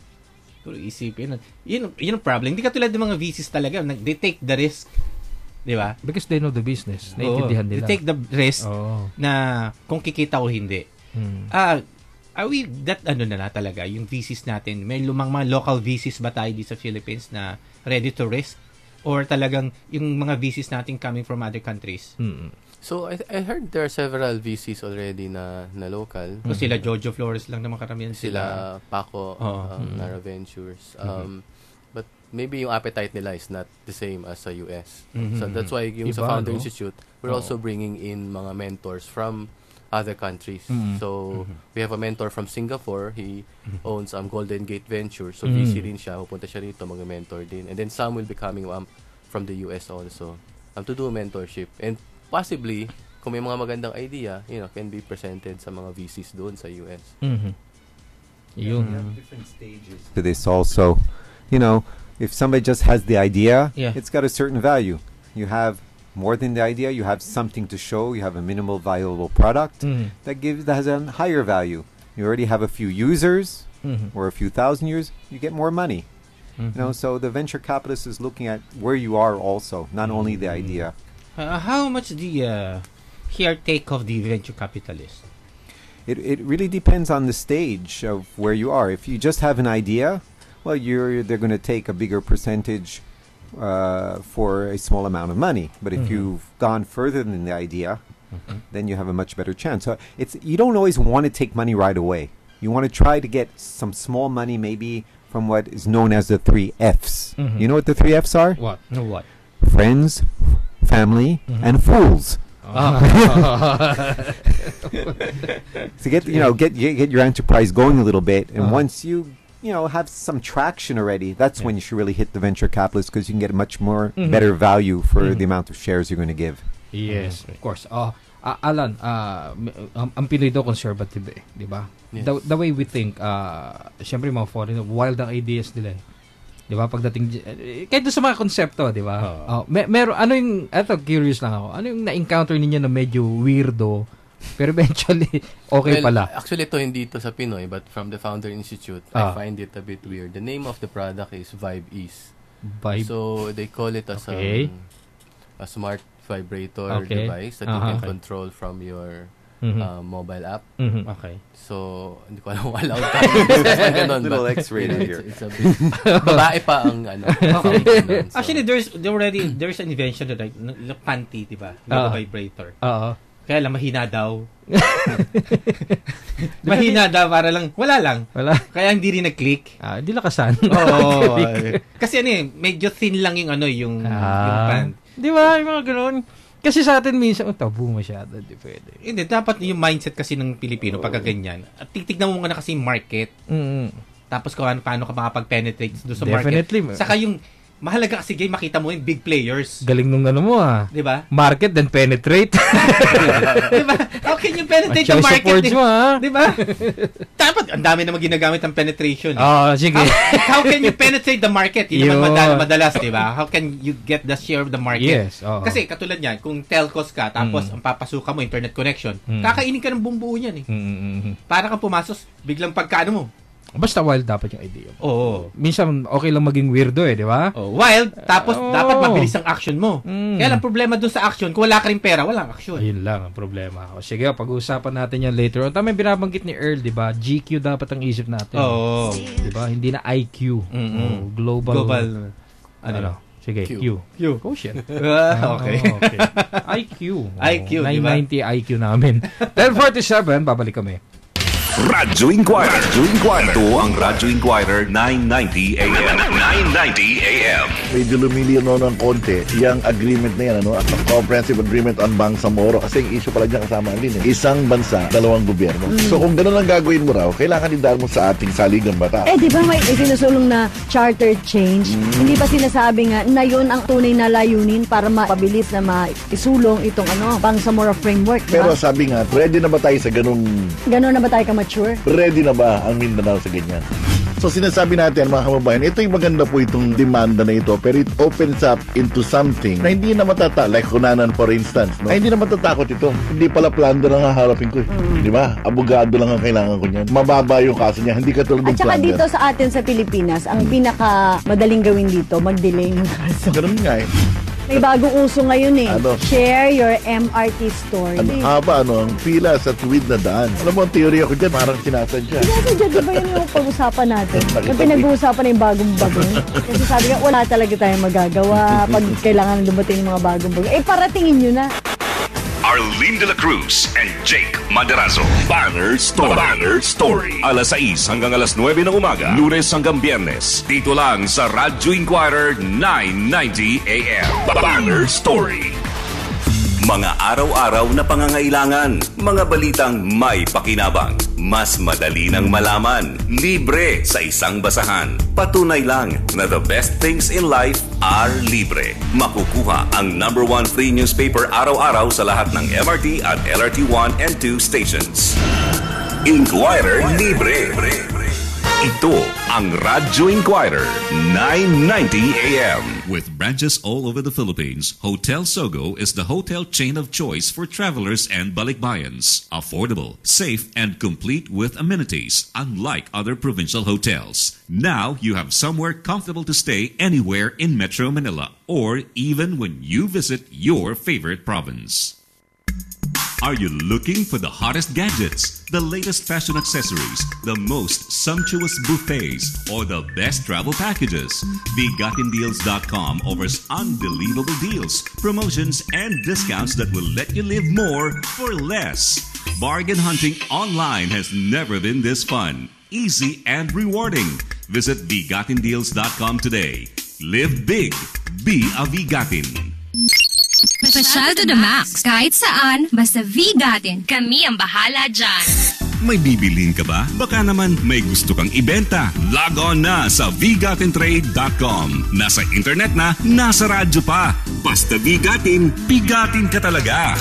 Isipin. Yun ang problem. Hindi ka tulad ng mga VCs talaga. They take the risk. Di ba? Because they know the business. Naiintindihan nila. They take the risk na kung kikita o hindi. Are we that talaga, yung VCs natin? May mga local VCs ba tayo dito sa Philippines na ready to risk? Or talagang yung mga VCs natin coming from other countries? So, I heard there are several VCs already na local. Sila Jojo Flores lang naman karamihan sila. Paco, Nara Ventures. But maybe yung appetite nila is not the same as sa US. So, that's why yung sa Founder Institute, we're also bringing in mga mentors from other countries. So, we have a mentor from Singapore. He owns Golden Gate Ventures. So, VC din siya. Pupunta siya rito, mag-mentor din. And then, some will be coming from the US also. To do mentorship. And possibly, kung may mga magandang idea, can be presented sa mga VCs doon sa US. You have different stages to this also. If somebody just has the idea, it's got a certain value. You have more than the idea, you have something to show, you have a minimal viable product that has a higher value. You already have a few users or a few thousand users, you get more money. So the venture capitalist is looking at where you are also, not only the idea. How much the take of the venture capitalist? It really depends on the stage of where you are. If you just have an idea, well, they're going to take a bigger percentage for a small amount of money. But if you've gone further than the idea, then you have a much better chance. So you don't always want to take money right away. You want to try to get some small money, maybe from what is known as the 3 Fs. You know what the 3 Fs are? What? No, what? Friends, family, and fools. So get your enterprise going a little bit, and once you have some traction already, that's when you should really hit the venture capitalist, because you can get a much more better value for the amount of shares you're going to give. Yes, of course. Alan, ang Pinoy daw conservative di ba? Yes. The way we think, syempre mga foreigner, wild ang ideas nila di ba? Pagdating, kahit doon sa mga konsepto, di ba? Meron, curious lang ako, ano yung na-encounter ninyo na medyo weirdo, pero eventually, okay pala? Actually, ito hindi ito sa Pinoy, but from the Founder Institute, I find it a bit weird. The name of the product is Vibe Ease. So, they call it as a smart vibrator device that you can control from your mobile app. Okay. So, hindi ko alam kung allowed tayo. Little X-ray here. It's a bit, babae pa ang Actually, there's an invention that panty, diba? Vibrator. Kaya lang, mahina daw. Mahina daw, para lang, wala. Kaya hindi rin nag-click. Hindi lakasan. Kasi medyo thin lang yung pant. Di ba? Yung mga gano'n. Kasi sa atin minsan, tabu masyado, di pwede. Hindi, dapat yung mindset kasi ng Pilipino pagka ganyan. At titignan mo na kasi yung market. Tapos paano ka makapag-penetrate doon sa market. Definitely. Saka yung mahalaga kasi game, makita mo yung big players. Galing nung mo di ba? Market then penetrate. Di ba? How can you penetrate the market? Di ba? Dapat, ang dami naman ginagamit ang penetration. Sige. How can you penetrate the market? Yun naman madalas, di ba? How can you get the share of the market? Yes. Kasi katulad niyan, kung telcos ka, tapos ang papasukan mo, internet connection, kakainin ka ng buong buo niyan. Para kang pumasok, biglang pagkaano mo. Basta wild dapat yung idea. Oo. Minsan, okay lang maging weirdo di ba? Wild, tapos dapat mabilis ang action mo. Kaya lang problema dun sa action, kung wala ka rin pera, walang action. Ayun lang ang problema. Sige, pag-uusapan natin yan later on. Tama yung binabanggit ni Earl, di ba? GQ dapat ang isip natin. Oo. Di ba? Hindi na IQ. Global. Sige, Q. Quotient. Okay. IQ. IQ, 990 IQ namin. 10:47, babalik kami. Radyo Inquirer. Ito ang Radyo Inquirer 990 AM. 990 AM. Medyo lumiliw ng konti yung agreement na yan, at ang comprehensive agreement on Bangsamoro, kasi yung issue pala dyan kasama din isang bansa, dalawang gobyerno. So kung ganun ang gagawin mo raw, kailangan idaan mo sa ating saligang batas. Di ba may sinusulong na charter change? Hindi ba sinasabi nga na yun ang tunay na layunin para mapabilis na maisulong itong Bangsamoro framework, diba? Pero sabi nga, ready na ba tayo sa ganun na ba tayo ka-mature? Ready na ba ang Mindanao sa ganyan? So sinasabi natin, mga kababayan, ito yung maganda po itong demanda na ito, pero it opens up into something na hindi na like Kunanan for instance, no? Ay, hindi na matatakot ito. Hindi pala plunder ang haharapin ko. Di ba? Abogado lang ang kailangan ko niyan. Mababa yung kaso niya, hindi katulad ng plunder. At saka dito sa atin sa Pilipinas, ang pinaka madaling gawin dito, mag-delay ng kaso. Ganun nga eh. May bagong uso ngayon eh. Share your MRT story. Ang pila sa tuwid na daan. Alam mo, ang teorya ko dyan, parang sinasadya. Sinasadya, di ba yun yung pag-usapan natin? Pag pinag-uusapan na yung bagong bagong. Kasi sabi nga, wala talaga tayong magagawa pag kailangan dumating yung mga bagong bagong. Paratingin nyo na. Arlene de la Cruz and Jake Maderazo. Banner Story. Alas 6 hanggang alas 9 ng umaga. Lunes hanggang Biyernes. Dito lang sa Radyo Inquirer 990 AM. Banner Story. Mga araw-araw na pangangailangan. Mga balitang may pakinabang. Mas madali nang malaman. Libre sa isang basahan. Patunay lang na the best things in life are libre. Makukuha ang #1 free newspaper araw-araw sa lahat ng MRT at LRT 1 and 2 stations. Inquirer Libre. Ito ang Radyo Inquirer 990 AM. With branches all over the Philippines, Hotel Sogo is the hotel chain of choice for travelers and balikbayans. Affordable, safe, and complete with amenities, unlike other provincial hotels. Now you have somewhere comfortable to stay anywhere in Metro Manila or even when you visit your favorite province. Are you looking for the hottest gadgets, the latest fashion accessories, the most sumptuous buffets, or the best travel packages? Bigatindeals.com offers unbelievable deals, promotions, and discounts that will let you live more for less. Bargain hunting online has never been this fun, easy, and rewarding. Visit Bigatindeals.com today. Live big. Be a Bigatin. Pasyal to the max. Kahit saan, basta Vigatin. Kami ang bahala dyan. May bibilin ka ba? Baka naman may gusto kang ibenta. Log on na sa Vigatintrade.com. Nasa internet na, nasa radyo pa. Basta Vigatin, bigatin ka talaga.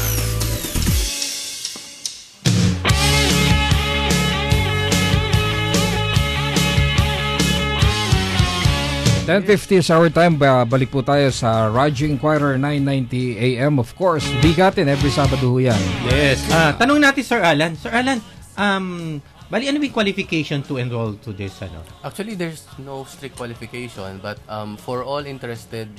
10:50 is our time. Balik po tayo sa Radyo Inquirer 990 AM. Of course, Bigatin every Sabado yan. Yes. Tanong natin Sir Alan. Sir Alan, bali ano yung qualification to enroll to this? Actually, there's no strict qualification, but for all interested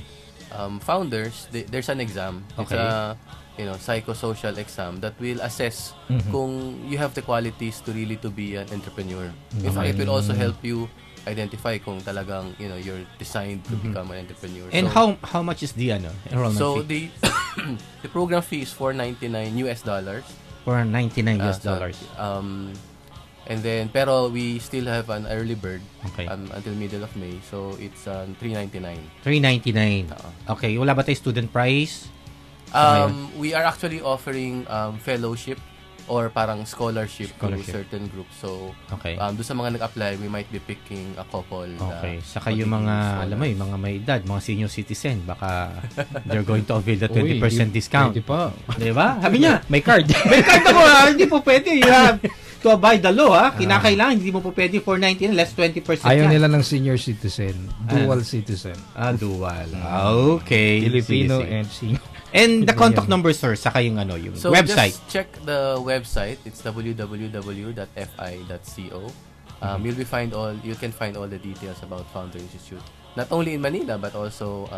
founders, there's an exam. Okay. It's a psychosocial exam that will assess kung you have the qualities to really to be an entrepreneur. In fact, it will also help you identify kung talagang you're designed to become an entrepreneur. And so, how much is the enrollment fee? So the program fee is $499. $499. And then pero we still have an early bird until middle of May, so it's $399. $399. Okay, wala ba tayo student price? We are actually offering fellowship or parang scholarship to certain groups. So, doon sa mga nag-apply, we might be picking a couple. Okay. Saka yung mga, alam mo, yung mga may edad, mga senior citizen, baka they're going to avail the 20% discount. Pwede pa. Diba? Sabi niya, may card. May card ako hindi po pwede. You have to abide the law, Kinakailangan, hindi mo po pwede $499, less 20%. Ayaw nila ng senior citizen. Dual citizen. Dual. Okay. Filipino and senior. And the contact number, sir, saka yung yung so website. Just check the website. It's www.fi.co. You can find all the details about Founder Institute. Not only in Manila, but also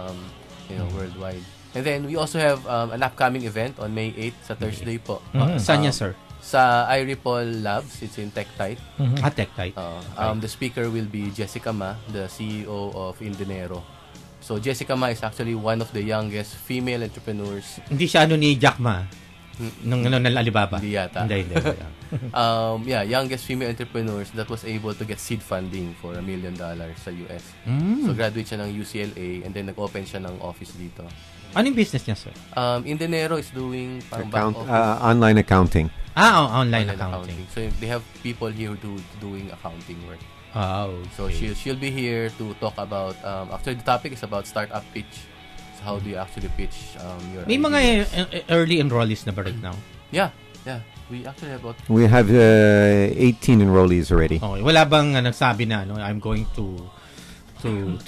worldwide. And then we also have an upcoming event on May 8th sa Thursday po. Saan niya, sir? Sa iRipple Labs. It's in TechTite. TechTite. The speaker will be Jessica Ma, the CEO of Indenero. So Jessica Ma is actually one of the youngest female entrepreneurs. Hindi siya ni Jack Ma. Nung Alibaba? Hindi yata. Hindi. Youngest female entrepreneurs that was able to get seed funding for $1 million sa US. So, graduate siya ng UCLA and then nag-open siya ng office dito. Anong business niya, sir? In Dinero is doing online accounting. Online accounting. So, they have people here doing accounting work. Okay. So, she'll be here to talk about, actually the topic is about startup pitch. So, how do you actually pitch your May ideas? mga early enrollees na ba right now? Yeah. We actually have about... We have 18 enrollees already. Okay. Wala bang nagsabi na, I'm going to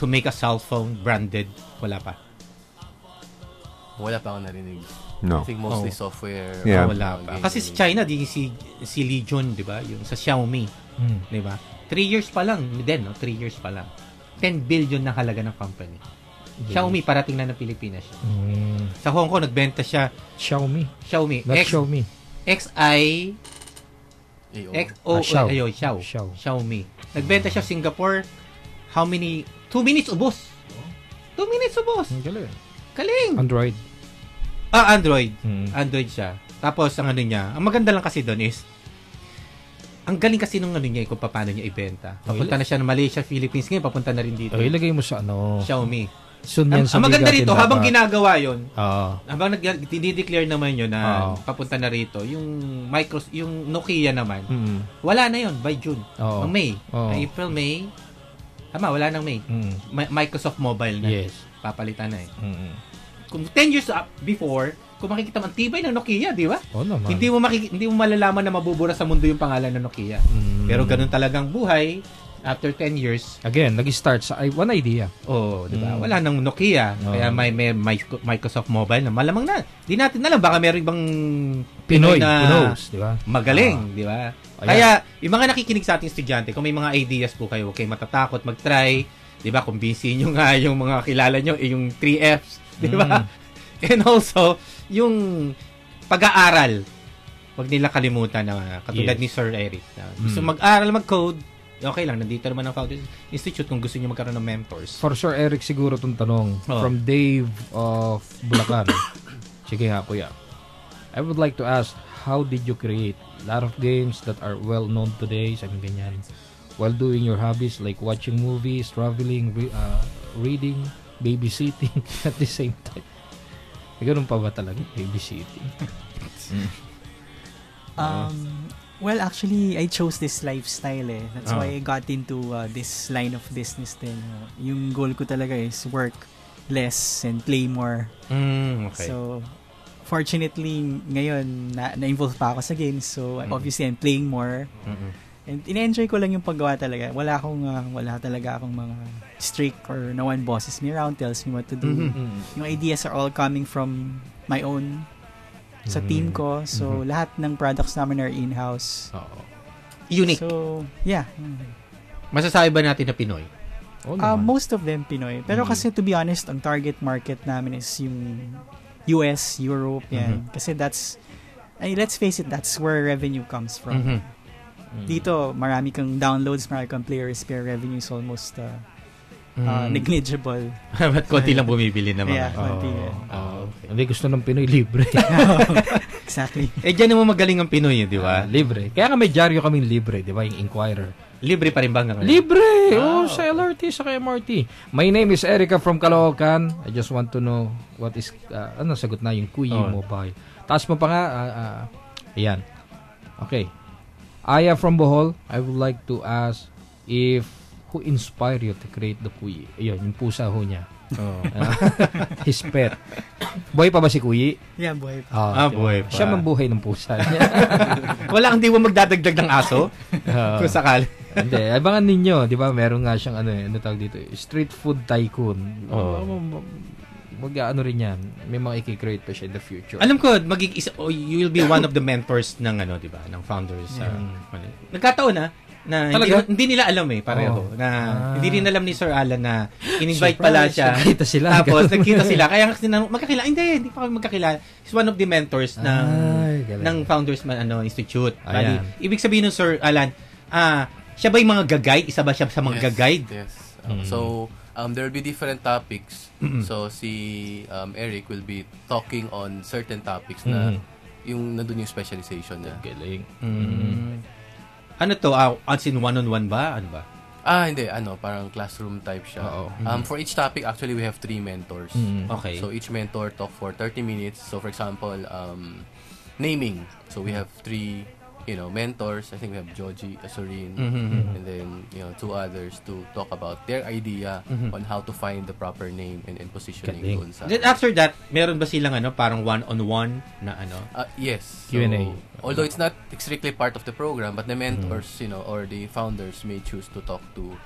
make a cell phone branded? Wala pa? Wala pa akong narinig. No. I think mostly software. Yeah. Wala pa. Kasi si China, si Legion, di ba? Yung sa Xiaomi. Di ba? 3 years pa lang. Then, 3 years pa lang. 10 billion na halaga ng company. Xiaomi, parating na ng Pilipinas siya. Sa Hong Kong, nagbenta siya. Xiaomi. Not Xiaomi. Xiaomi. Nagbenta siya Singapore. How many? 2 minutes ubos. 2 minutes ubos. Galing. Android. Android. Android siya. Tapos, ang maganda lang kasi doon is, ang galing kasi nung niya, kung paano niya ibenta. Papunta na siya ng Malaysia, Philippines, ngayon papunta na rin dito. Ilagay mo sa Xiaomi. Ang maganda rito, habang ginagawa yun, habang dinideclare naman yun na papunta na rito, yung Nokia naman, wala na yun by June. May. April, May. Tama, wala nang May. Microsoft Mobile na. Yes. Papalitan na Kung 10 years before, kung makikita mo, ang tibay ng Nokia, di ba? Naman. Hindi mo malalaman na mabubura sa mundo yung pangalan ng Nokia. Pero ganun talagang buhay. After 10 years, again, nag-start sa one idea. Di ba? Wala nang Nokia. Kaya may Microsoft Mobile na malamang na. Di natin alam, baka meron ibang Pinoy na di ba? Magaling, di ba? Kaya, yung mga nakikinig sa ating estudyante, kung may mga ideas po kayo, okay, matatakot, mag-try, di ba? Kumbinsin nyo nga yung mga kilala nyo, yung 3Fs, di ba? And also, yung pag-aaral, wag nila kalimutan na katulad ni Sir Eric. Gusto mag-aral, mag-code, okay lang, nandito naman ang Founders Institute kung gusto niyo magkaroon ng mentors. For Sir Eric, siguro itong tanong from Dave of Bulacan. Sige nga, kuya. I would like to ask, how did you create a lot of games that are well known today, sabi ganyan, while doing your hobbies like watching movies, traveling, reading, babysitting at the same time? Ganun pa ba talaga, babysitting? Well, actually, I chose this lifestyle That's why I got into this line of business din. Yung goal ko talaga is work less and play more. Okay. So, fortunately, ngayon, na-involve pa ako sa games. So, obviously, I'm playing more. And in-enjoy ko lang yung paggawa talaga. Wala talaga akong mga strict or no one bosses me around, tells me what to do. Yung ideas are all coming from my own sa team ko. So, lahat ng products namin are in-house. Unique. So, yeah. Masasabi ba natin na Pinoy? Most of them Pinoy. Pero kasi to be honest, ang target market namin is yung US, Europe, yan. Kasi let's face it, that's where revenue comes from. Dito, marami kang downloads, marami kang players, pero revenue is almost negligible. Ba't konti lang bumibili naman? Yeah, konti. Hindi gusto ng Pinoy, libre. Exactly. Diyan naman magaling ang Pinoy, di ba? Libre. Kaya nga may dyaryo kaming libre, di ba? Yung Inquirer. Libre pa rin ba nga? Libre! Sa LRT, sa MRT. My name is Erica from Caloocan. I just want to know what is, sagot na yung Kuyi Mobile. Taas mo pa nga, ayan. Okay. Aya from Bohol, I would like to ask who inspired you to create the Kuyi? Ayun, yung pusa ho niya. His pet. Buhay pa ba si Kuyi? Yeah, buhay pa. Buhay pa. Siya mambuhay ng pusa niya. Wala kang di mo magdadagdag ng aso? Kung sakali. Hindi, abangan ninyo, di ba? Meron nga siyang ano tawag dito, street food tycoon. Mag-ano rin yan. May mga i-create pa siya in the future. Alam ko, you will be one of the mentors ng di ba? Ng founders. Nagkataon na hindi nila alam pareho. Hindi rin alam ni Sir Alan na in-invite pala siya. Nagkita sila. Tapos nagkita sila. Kaya magkakilala. Hindi pa kami magkakilala. He's one of the mentors ng Founders Institute. Ibig sabihin ng Sir Alan, siya ba yung mga gag-guide? Isa ba siya sa mga gag-guide? Yes. So, there will be different topics. So, si Eric will be talking on certain topics na yung nandun yung specialization niya. Galing. Ano to? As in one-on-one ba? Ano ba? Hindi. Parang classroom type siya. For each topic, actually, we have 3 mentors. Okay. So, each mentor talk for 30 minutes. So, for example, naming. So, we have 3, mentors. I think we have Joji, Azurin, and then, 2 others to talk about their idea on how to find the proper name and positioning doon sa... Then after that, meron ba silang parang one-on-one na Yes. Q&A. So, although it's not strictly part of the program, but the mentors, or the founders may choose to talk to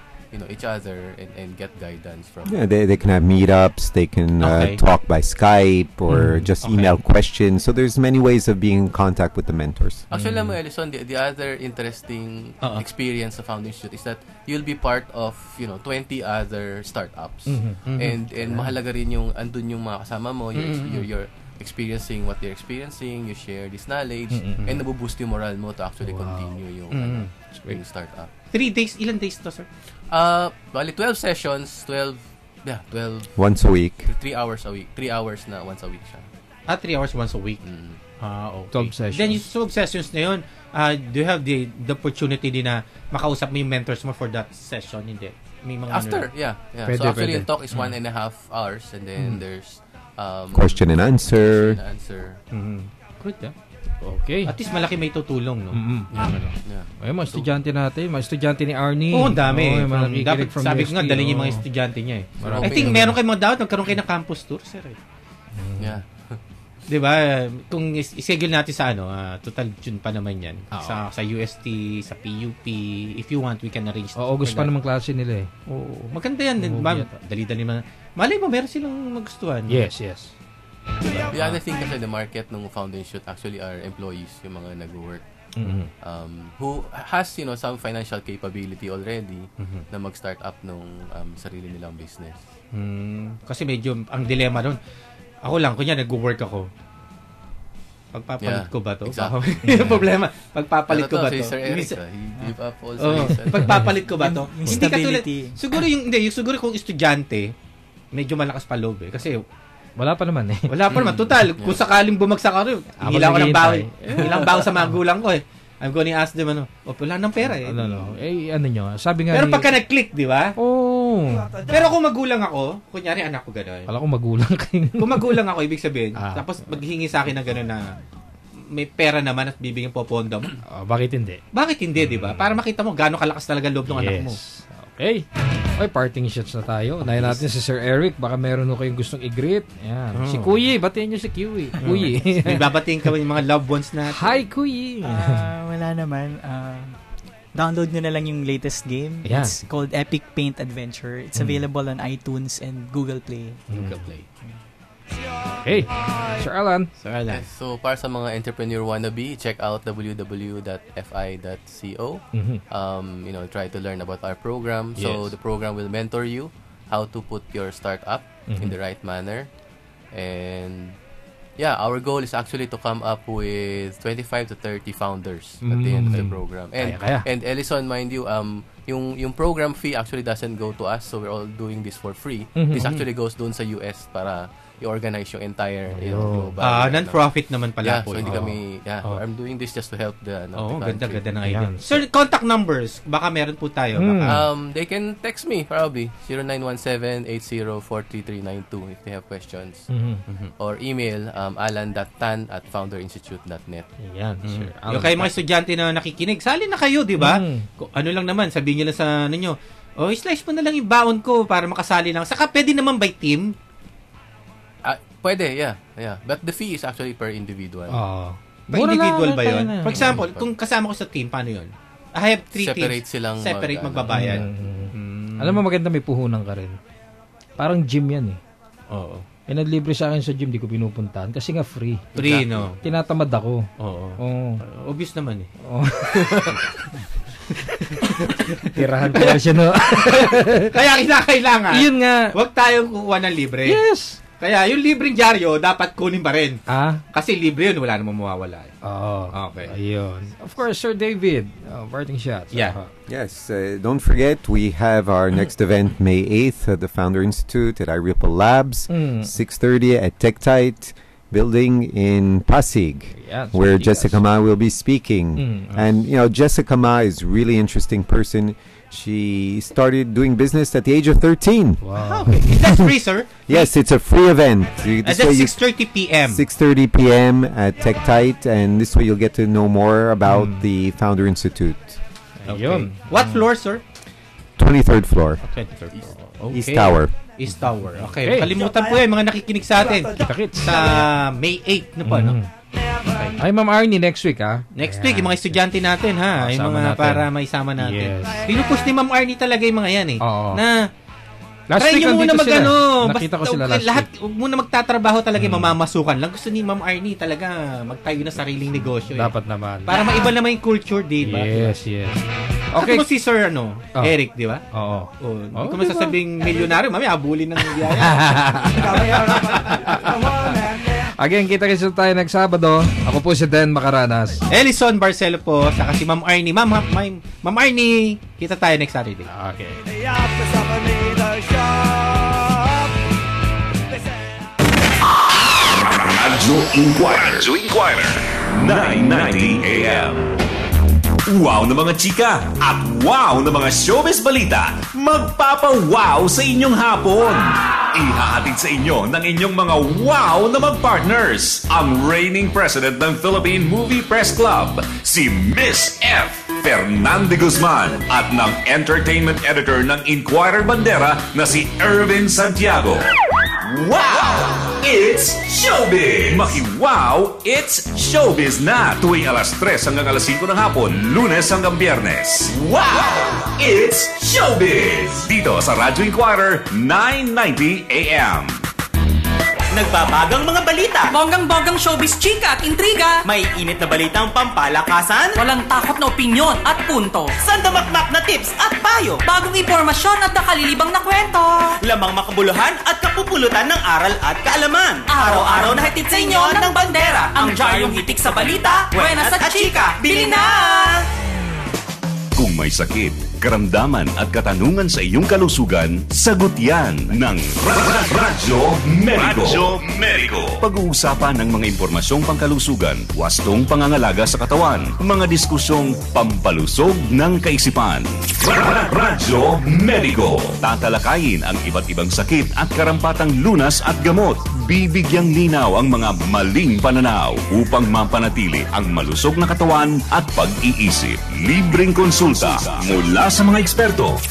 each other and get guidance from they can have meetups, they can talk by Skype or just email questions. So there's many ways of being in contact with the mentors. Actually, Ellison, the other interesting experience of Founding Institute is that you'll be part of 20 other startups. And mahalaga rin yung andun yung mga kasama mo, you're experiencing what they're experiencing, you share this knowledge, and nabuboost yung moral mo to actually continue yung startup. 3 days, ilan days to, sir? Bali 12 sessions, 12 once a week. 3 hours a week. 3 hours na once a week siya. 3 hours once a week. Okay. 12 sessions. Then yung 12 sessions na yun, do you have the opportunity din na makausap mo yung mentors mo for that session? Hindi. May mga after, yeah. Pwede, so actually, yung talk is 1.5 hours, and then there's question and answer. Good, yeah. Okay. At least malaki may tutulong, no? Ay, mga estudyante natin. Mga estudyante ni Arnie. Oo, dami. Dapat sabi ko nga, dali niyo yung mga estudyante niya. I think meron kayong mga dapat magkaroon kayo ng campus tour, sir. Yeah. Diba? Kung ischedule natin sa total June pa naman yan. Sa UST, sa PUP. If you want, we can arrange. August pa naman klase nila eh. Oo. Maganda yan. Dali-dali man. Malay mo, meron silang magustuhan. Yes. The other thing kasi the market ng Founding Institute actually are employees, yung mga nag-work. Who has some financial capability already na mag-start up nung sarili nilang business. Kasi medyo ang dilema doon. Ako lang, kunya nag-work ako. Pagpapalit ko ba to? Exactly. Yung problema, pagpapalit ko ba to? Si Sir Eric, he gave up also. Pagpapalit ko ba to? Yung stability. Siguro kung estudyante, medyo malakas pa loob eh. Kasi wala pa naman eh. Wala pa naman. Total, kung sakaling bumagsak ako, hingilan ko ng bawi. Hingilang bawi sa magulang ko eh. I'm going to ask them, wala ng pera eh. Ano nyo, sabi nga pero pagka nag-click, di ba? Pero kung magulang ako, kunyari anak ko gano'n. Wala kung magulang kayo. Kung magulang ako, ibig sabihin, tapos maghingi sa akin ng gano'n na may pera naman at bibigyan po pondo mo. Bakit hindi? Bakit hindi, di ba? Para makita mo gaano kalakas talaga loob ng anak mo. Okay. Ay, parting shots na tayo. Unahin natin si Sir Eric. Baka meron kayong gustong i-greet. Ayan. Si Kuyi. Batiin nyo si Kuyi. Kuyi. May babatiin ka ba yung mga loved ones natin? Hi, Kuyi. Wala naman. Download nyo na lang yung latest game. Ayan. It's called Epic Paint Adventure. It's available on iTunes and Google Play. Hey, Sir Alan. So, para sa mga entrepreneur wannabe, check out www.fi.co. Try to learn about our program. So, the program will mentor you how to put your startup in the right manner. And our goal is actually to come up with 25 to 30 founders at the end of the program. And Ellison, mind you, yung program fee actually doesn't go to us, so we're all doing this for free. This actually goes doon sa US para i-organize yung entire global. Non-profit naman pala po. So hindi kami, I'm doing this just to help the country. Ganda ng idea. Sir, contact numbers, baka meron po tayo. They can text me probably 0917-8043-392 if they have questions. Or email alan.tan@founderinstitute.net. Yan, sir. Yung kayo mga estudyante na nakikinig, sali na kayo, di ba? Ano lang naman, sabihin nyo lang sa slice mo na lang yung baon ko para makasali lang. Saka pwede naman by team. Pwede, yeah. But the fee is actually per individual. By individual ba yun? For example, kung kasama ko sa team, paano yun? I have 3 teams. Separate magbabayad. Alam mo, maganda may puhunan ka rin. Parang gym yan eh. Oo. Nag-libre sa akin sa gym, di ko pinupuntahan. Kasi nga free. Free, no? Tinatamad ako. Oo. Obvious naman eh. Tirahan ko siya, no? Kaya kailangan. Yun nga. Huwag tayong kukuha ng libre. Yes. Kaya yung libreng dyaryo, dapat kunin pa rin. Kasi libre yun, wala namang mawawala. Okay. Ayun. Of course, Sir David, parting shots. Yeah. Yes, don't forget, we have our next event May 8th at the Founder Institute at iRipple Labs, 6:30 at TechTite. building in Pasig, where Jessica Ma will be speaking. And, Jessica Ma is really interesting person. She started doing business at the age of 13. Wow. Okay. That's free, sir? Yes, it's a free event. That's 6:30 p.m. 6:30 p.m. at TechTite, and this way you'll get to know more about the Founder Institute. Okay. What floor, sir? 23rd floor. 23rd floor. Okay. East Tower. East Tower. Okay. Kalimutan po yan, mga nakikinig sa atin. Sa May 8 na po, no? Okay. Ay, Ma'am Arnie, next week, ha? Next week, yung mga estudyante natin, ha? Yung mga natin. Para maisama natin. Yes. Pinupush ni Ma'am Arnie talaga yung mga yan, eh. Oo. Na, last try week, nyo muna mag-ano. Nakita ko sila last lahat, week. Huwag muna magtatrabaho talaga yung mamamasukan lang. Gusto ni Ma'am Arnie talaga magtayo na sariling negosyo. Dapat naman. Para maiba naman yung culture, di ba? Yes, yes. Okay. Ako si Sir, Eric, di ba? Oo. Hindi ko masasabing milyonaryo. Mami, abulin ng biyaya. Again, kita-kita tayo next Sabado. Ako po si Dan Macaranas. Ellison Barcelo po, saka si Ma'am Arnie. Ma'am Arnie, kita tayo next Saturday. Okay. Radyo Inquirer 990 AM. Wow na mga chika at wow na mga showbiz balita, magpapa-wow sa inyong hapon. Ihahatid sa inyo ng inyong mga wow na mag-partners, ang reigning president ng Philippine Movie Press Club, si Miss F. Fernande Guzman, at ng entertainment editor ng Inquirer Bandera na si Ervin Santiago. Wow! It's Showbiz! Maki-wow, it's Showbiz na! Tuwing alas 3 hanggang alas 5 ng hapon, Lunes hanggang Biyernes. Wow! It's Showbiz! Dito sa Radyo Inquirer, 990 AM. Nagbabagang mga balita, bonggang-bonggang showbiz chika at intriga, may init na balitang pampalakasan, walang takot na opinyon at punto, sandamakmak na tips at payo, bagong impormasyon at nakalilibang na kwento, lamang makabuluhan at kapupulutan ng aral at kaalaman. Araw-araw na hatid sa inyo ng Bandera, ang dyaryo hitik sa balita, buenas at chika, bili na! Kung may sakit, karamdaman at katanungan sa iyong kalusugan, sagot yan ng Radyo Medico. Pag-uusapan ng mga impormasyong pangkalusugan, wastong pangangalaga sa katawan, mga diskusyong pampalusog ng kaisipan. Radyo Medico. Tatalakayin ang iba't ibang sakit at karampatang lunas at gamot. Bibigyang linaw ang mga maling pananaw upang mapanatili ang malusog na katawan at pag-iisip. Libreng konsulta mula sa mga eksperto.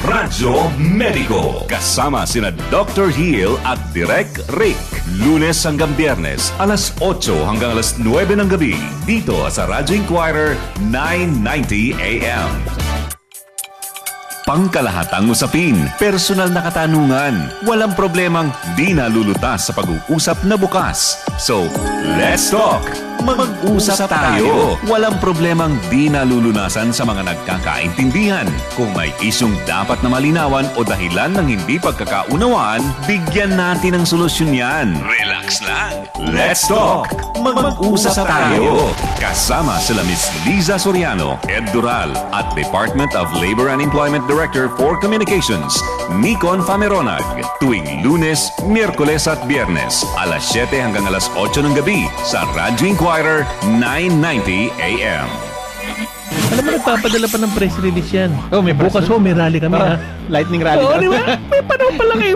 Radyo Medico. Kasama sina Dr. Hill at Direk Rick. Lunes hanggang Biyernes, alas 8 hanggang alas 9 ng gabi. Dito sa Radyo Inquirer, 990 AM. Pangkalahatang usapin, personal na katanungan, walang problemang di nalulutas sa pag-uusap na bukas. So, let's talk! Mag-usap tayo! Walang problemang di nalulunasan sa mga nagkakaintindihan. Kung may isyong dapat na malinawan o dahilan ng hindi pagkakaunawaan, bigyan natin ng solusyon yan. Relax lang! Let's talk! Mag-usap tayo! Kasama sila Miss Liza Soriano, Ed Dural, at Department of Labor and Employment Director for Communications, Nikon Fameronag. Tuwing Lunes, Miyerkules at Biyernes, alas 7 hanggang alas 8 ng gabi sa Radyo Inquirer, 990 AM. Alam mo, nagpapadala pa ng press release yan. Bukas may rally kami, ha? Lightning rally. Oo, di ba? May panahon pala kayo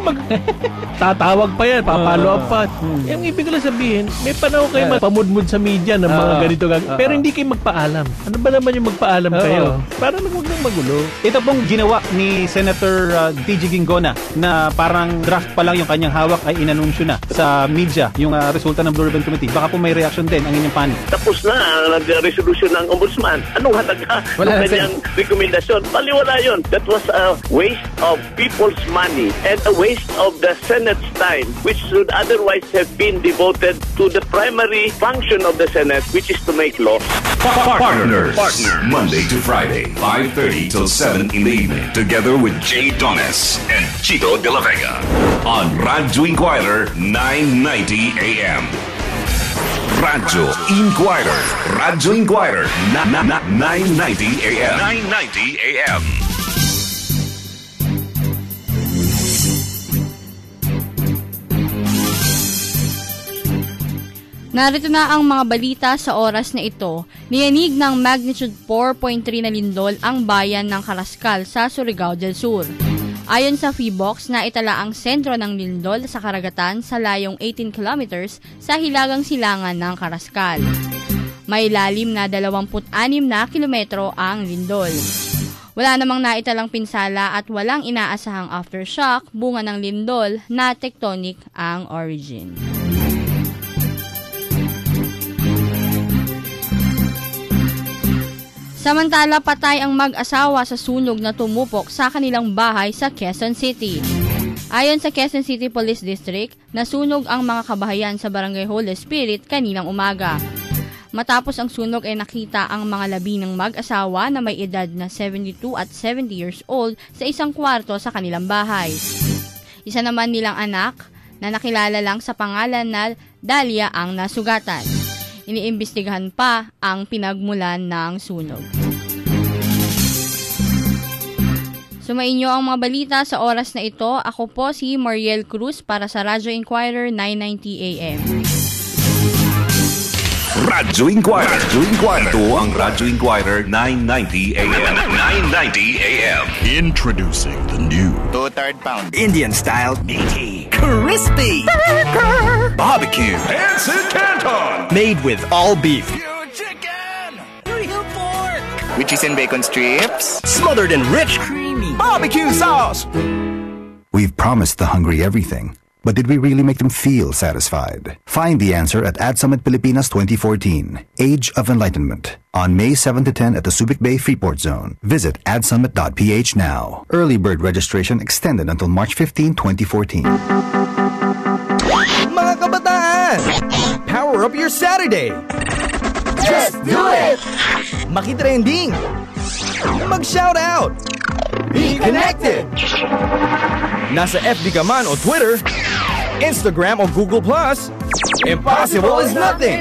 tatawag pa yan, papalo up pa. Yung ibig ko lang sabihin, may panahon kayo magpamudmud sa media ng mga ganito. Pero hindi kayo magpaalam. Ano ba naman yung magpaalam kayo? Para lang huwag nang magulo. Ito pong ginawa ni Senator TG Ginggona na parang draft pa lang yung kanyang hawak ay inanunsyo na sa media yung resulta ng Blue Ribbon Committee. Baka po may reaction din ang inyong panig. Tapos na ang nag-resolution ng Ombudsman. Anong halaga ng kanyang rekomendasyon? Baliwala yun. That was a waste of people's money and a waste of the Senate's time, which should otherwise have been devoted to the primary function of the Senate, which is to make law. Partners. Monday to Friday, 5:30 till 7 in the evening, together with Jay Donis and Chico De La Vega on Radyo Inquirer, 990 AM. Radyo Inquirer. Radyo Inquirer, 990 AM. 990 AM. Narito na ang mga balita sa oras na ito. Niyanig ng magnitude 4.3 na lindol ang bayan ng Carrascal sa Surigao del Sur. Ayon sa PHIVOLCS, naitala ang sentro ng lindol sa karagatan sa layong 18 kilometers sa hilagang silangan ng Carrascal. May lalim na 26 na kilometro ang lindol. Wala namang naitalang pinsala at walang inaasahang aftershock, bunga ng lindol na tectonic ang origin. Samantala, patay ang mag-asawa sa sunog na tumupok sa kanilang bahay sa Quezon City. Ayon sa Quezon City Police District, nasunog ang mga kabahayan sa Barangay Holy Spirit kaninang umaga. Matapos ang sunog ay nakita ang mga labi ng mag-asawa na may edad na 72 at 70 years old sa isang kwarto sa kanilang bahay. Isa naman nilang anak na nakilala lang sa pangalan na Dalia ang nasugatan. Iniimbestigahan pa ang pinagmulan ng sunog. Sumainyo ang mga balita sa oras na ito. Ako po si Mariel Cruz para sa Radyo Inquirer 990 AM. Radyo Inquirer. Ito ang Radyo Inquirer 990 AM. 990 AM. Introducing the new 2/3 pound Indian-style meaty, crispy barbecue Hanson Canton. made with all beef, real pork, with cheese and bacon strips, smothered in rich, creamy barbecue sauce. We've promised the hungry everything. But did we really make them feel satisfied? Find the answer at Ad Summit Pilipinas 2014, Age of Enlightenment, on May 7 to 10 at the Subic Bay Freeport Zone. Visit adsummit.ph now. Early bird registration extended until March 15, 2014. Mga kabataan! Power up your Saturday! Just do it! Maki-trending! Mag-shout out! Be connected! Nasa FB ka man o Twitter, Instagram o Google+, impossible is nothing!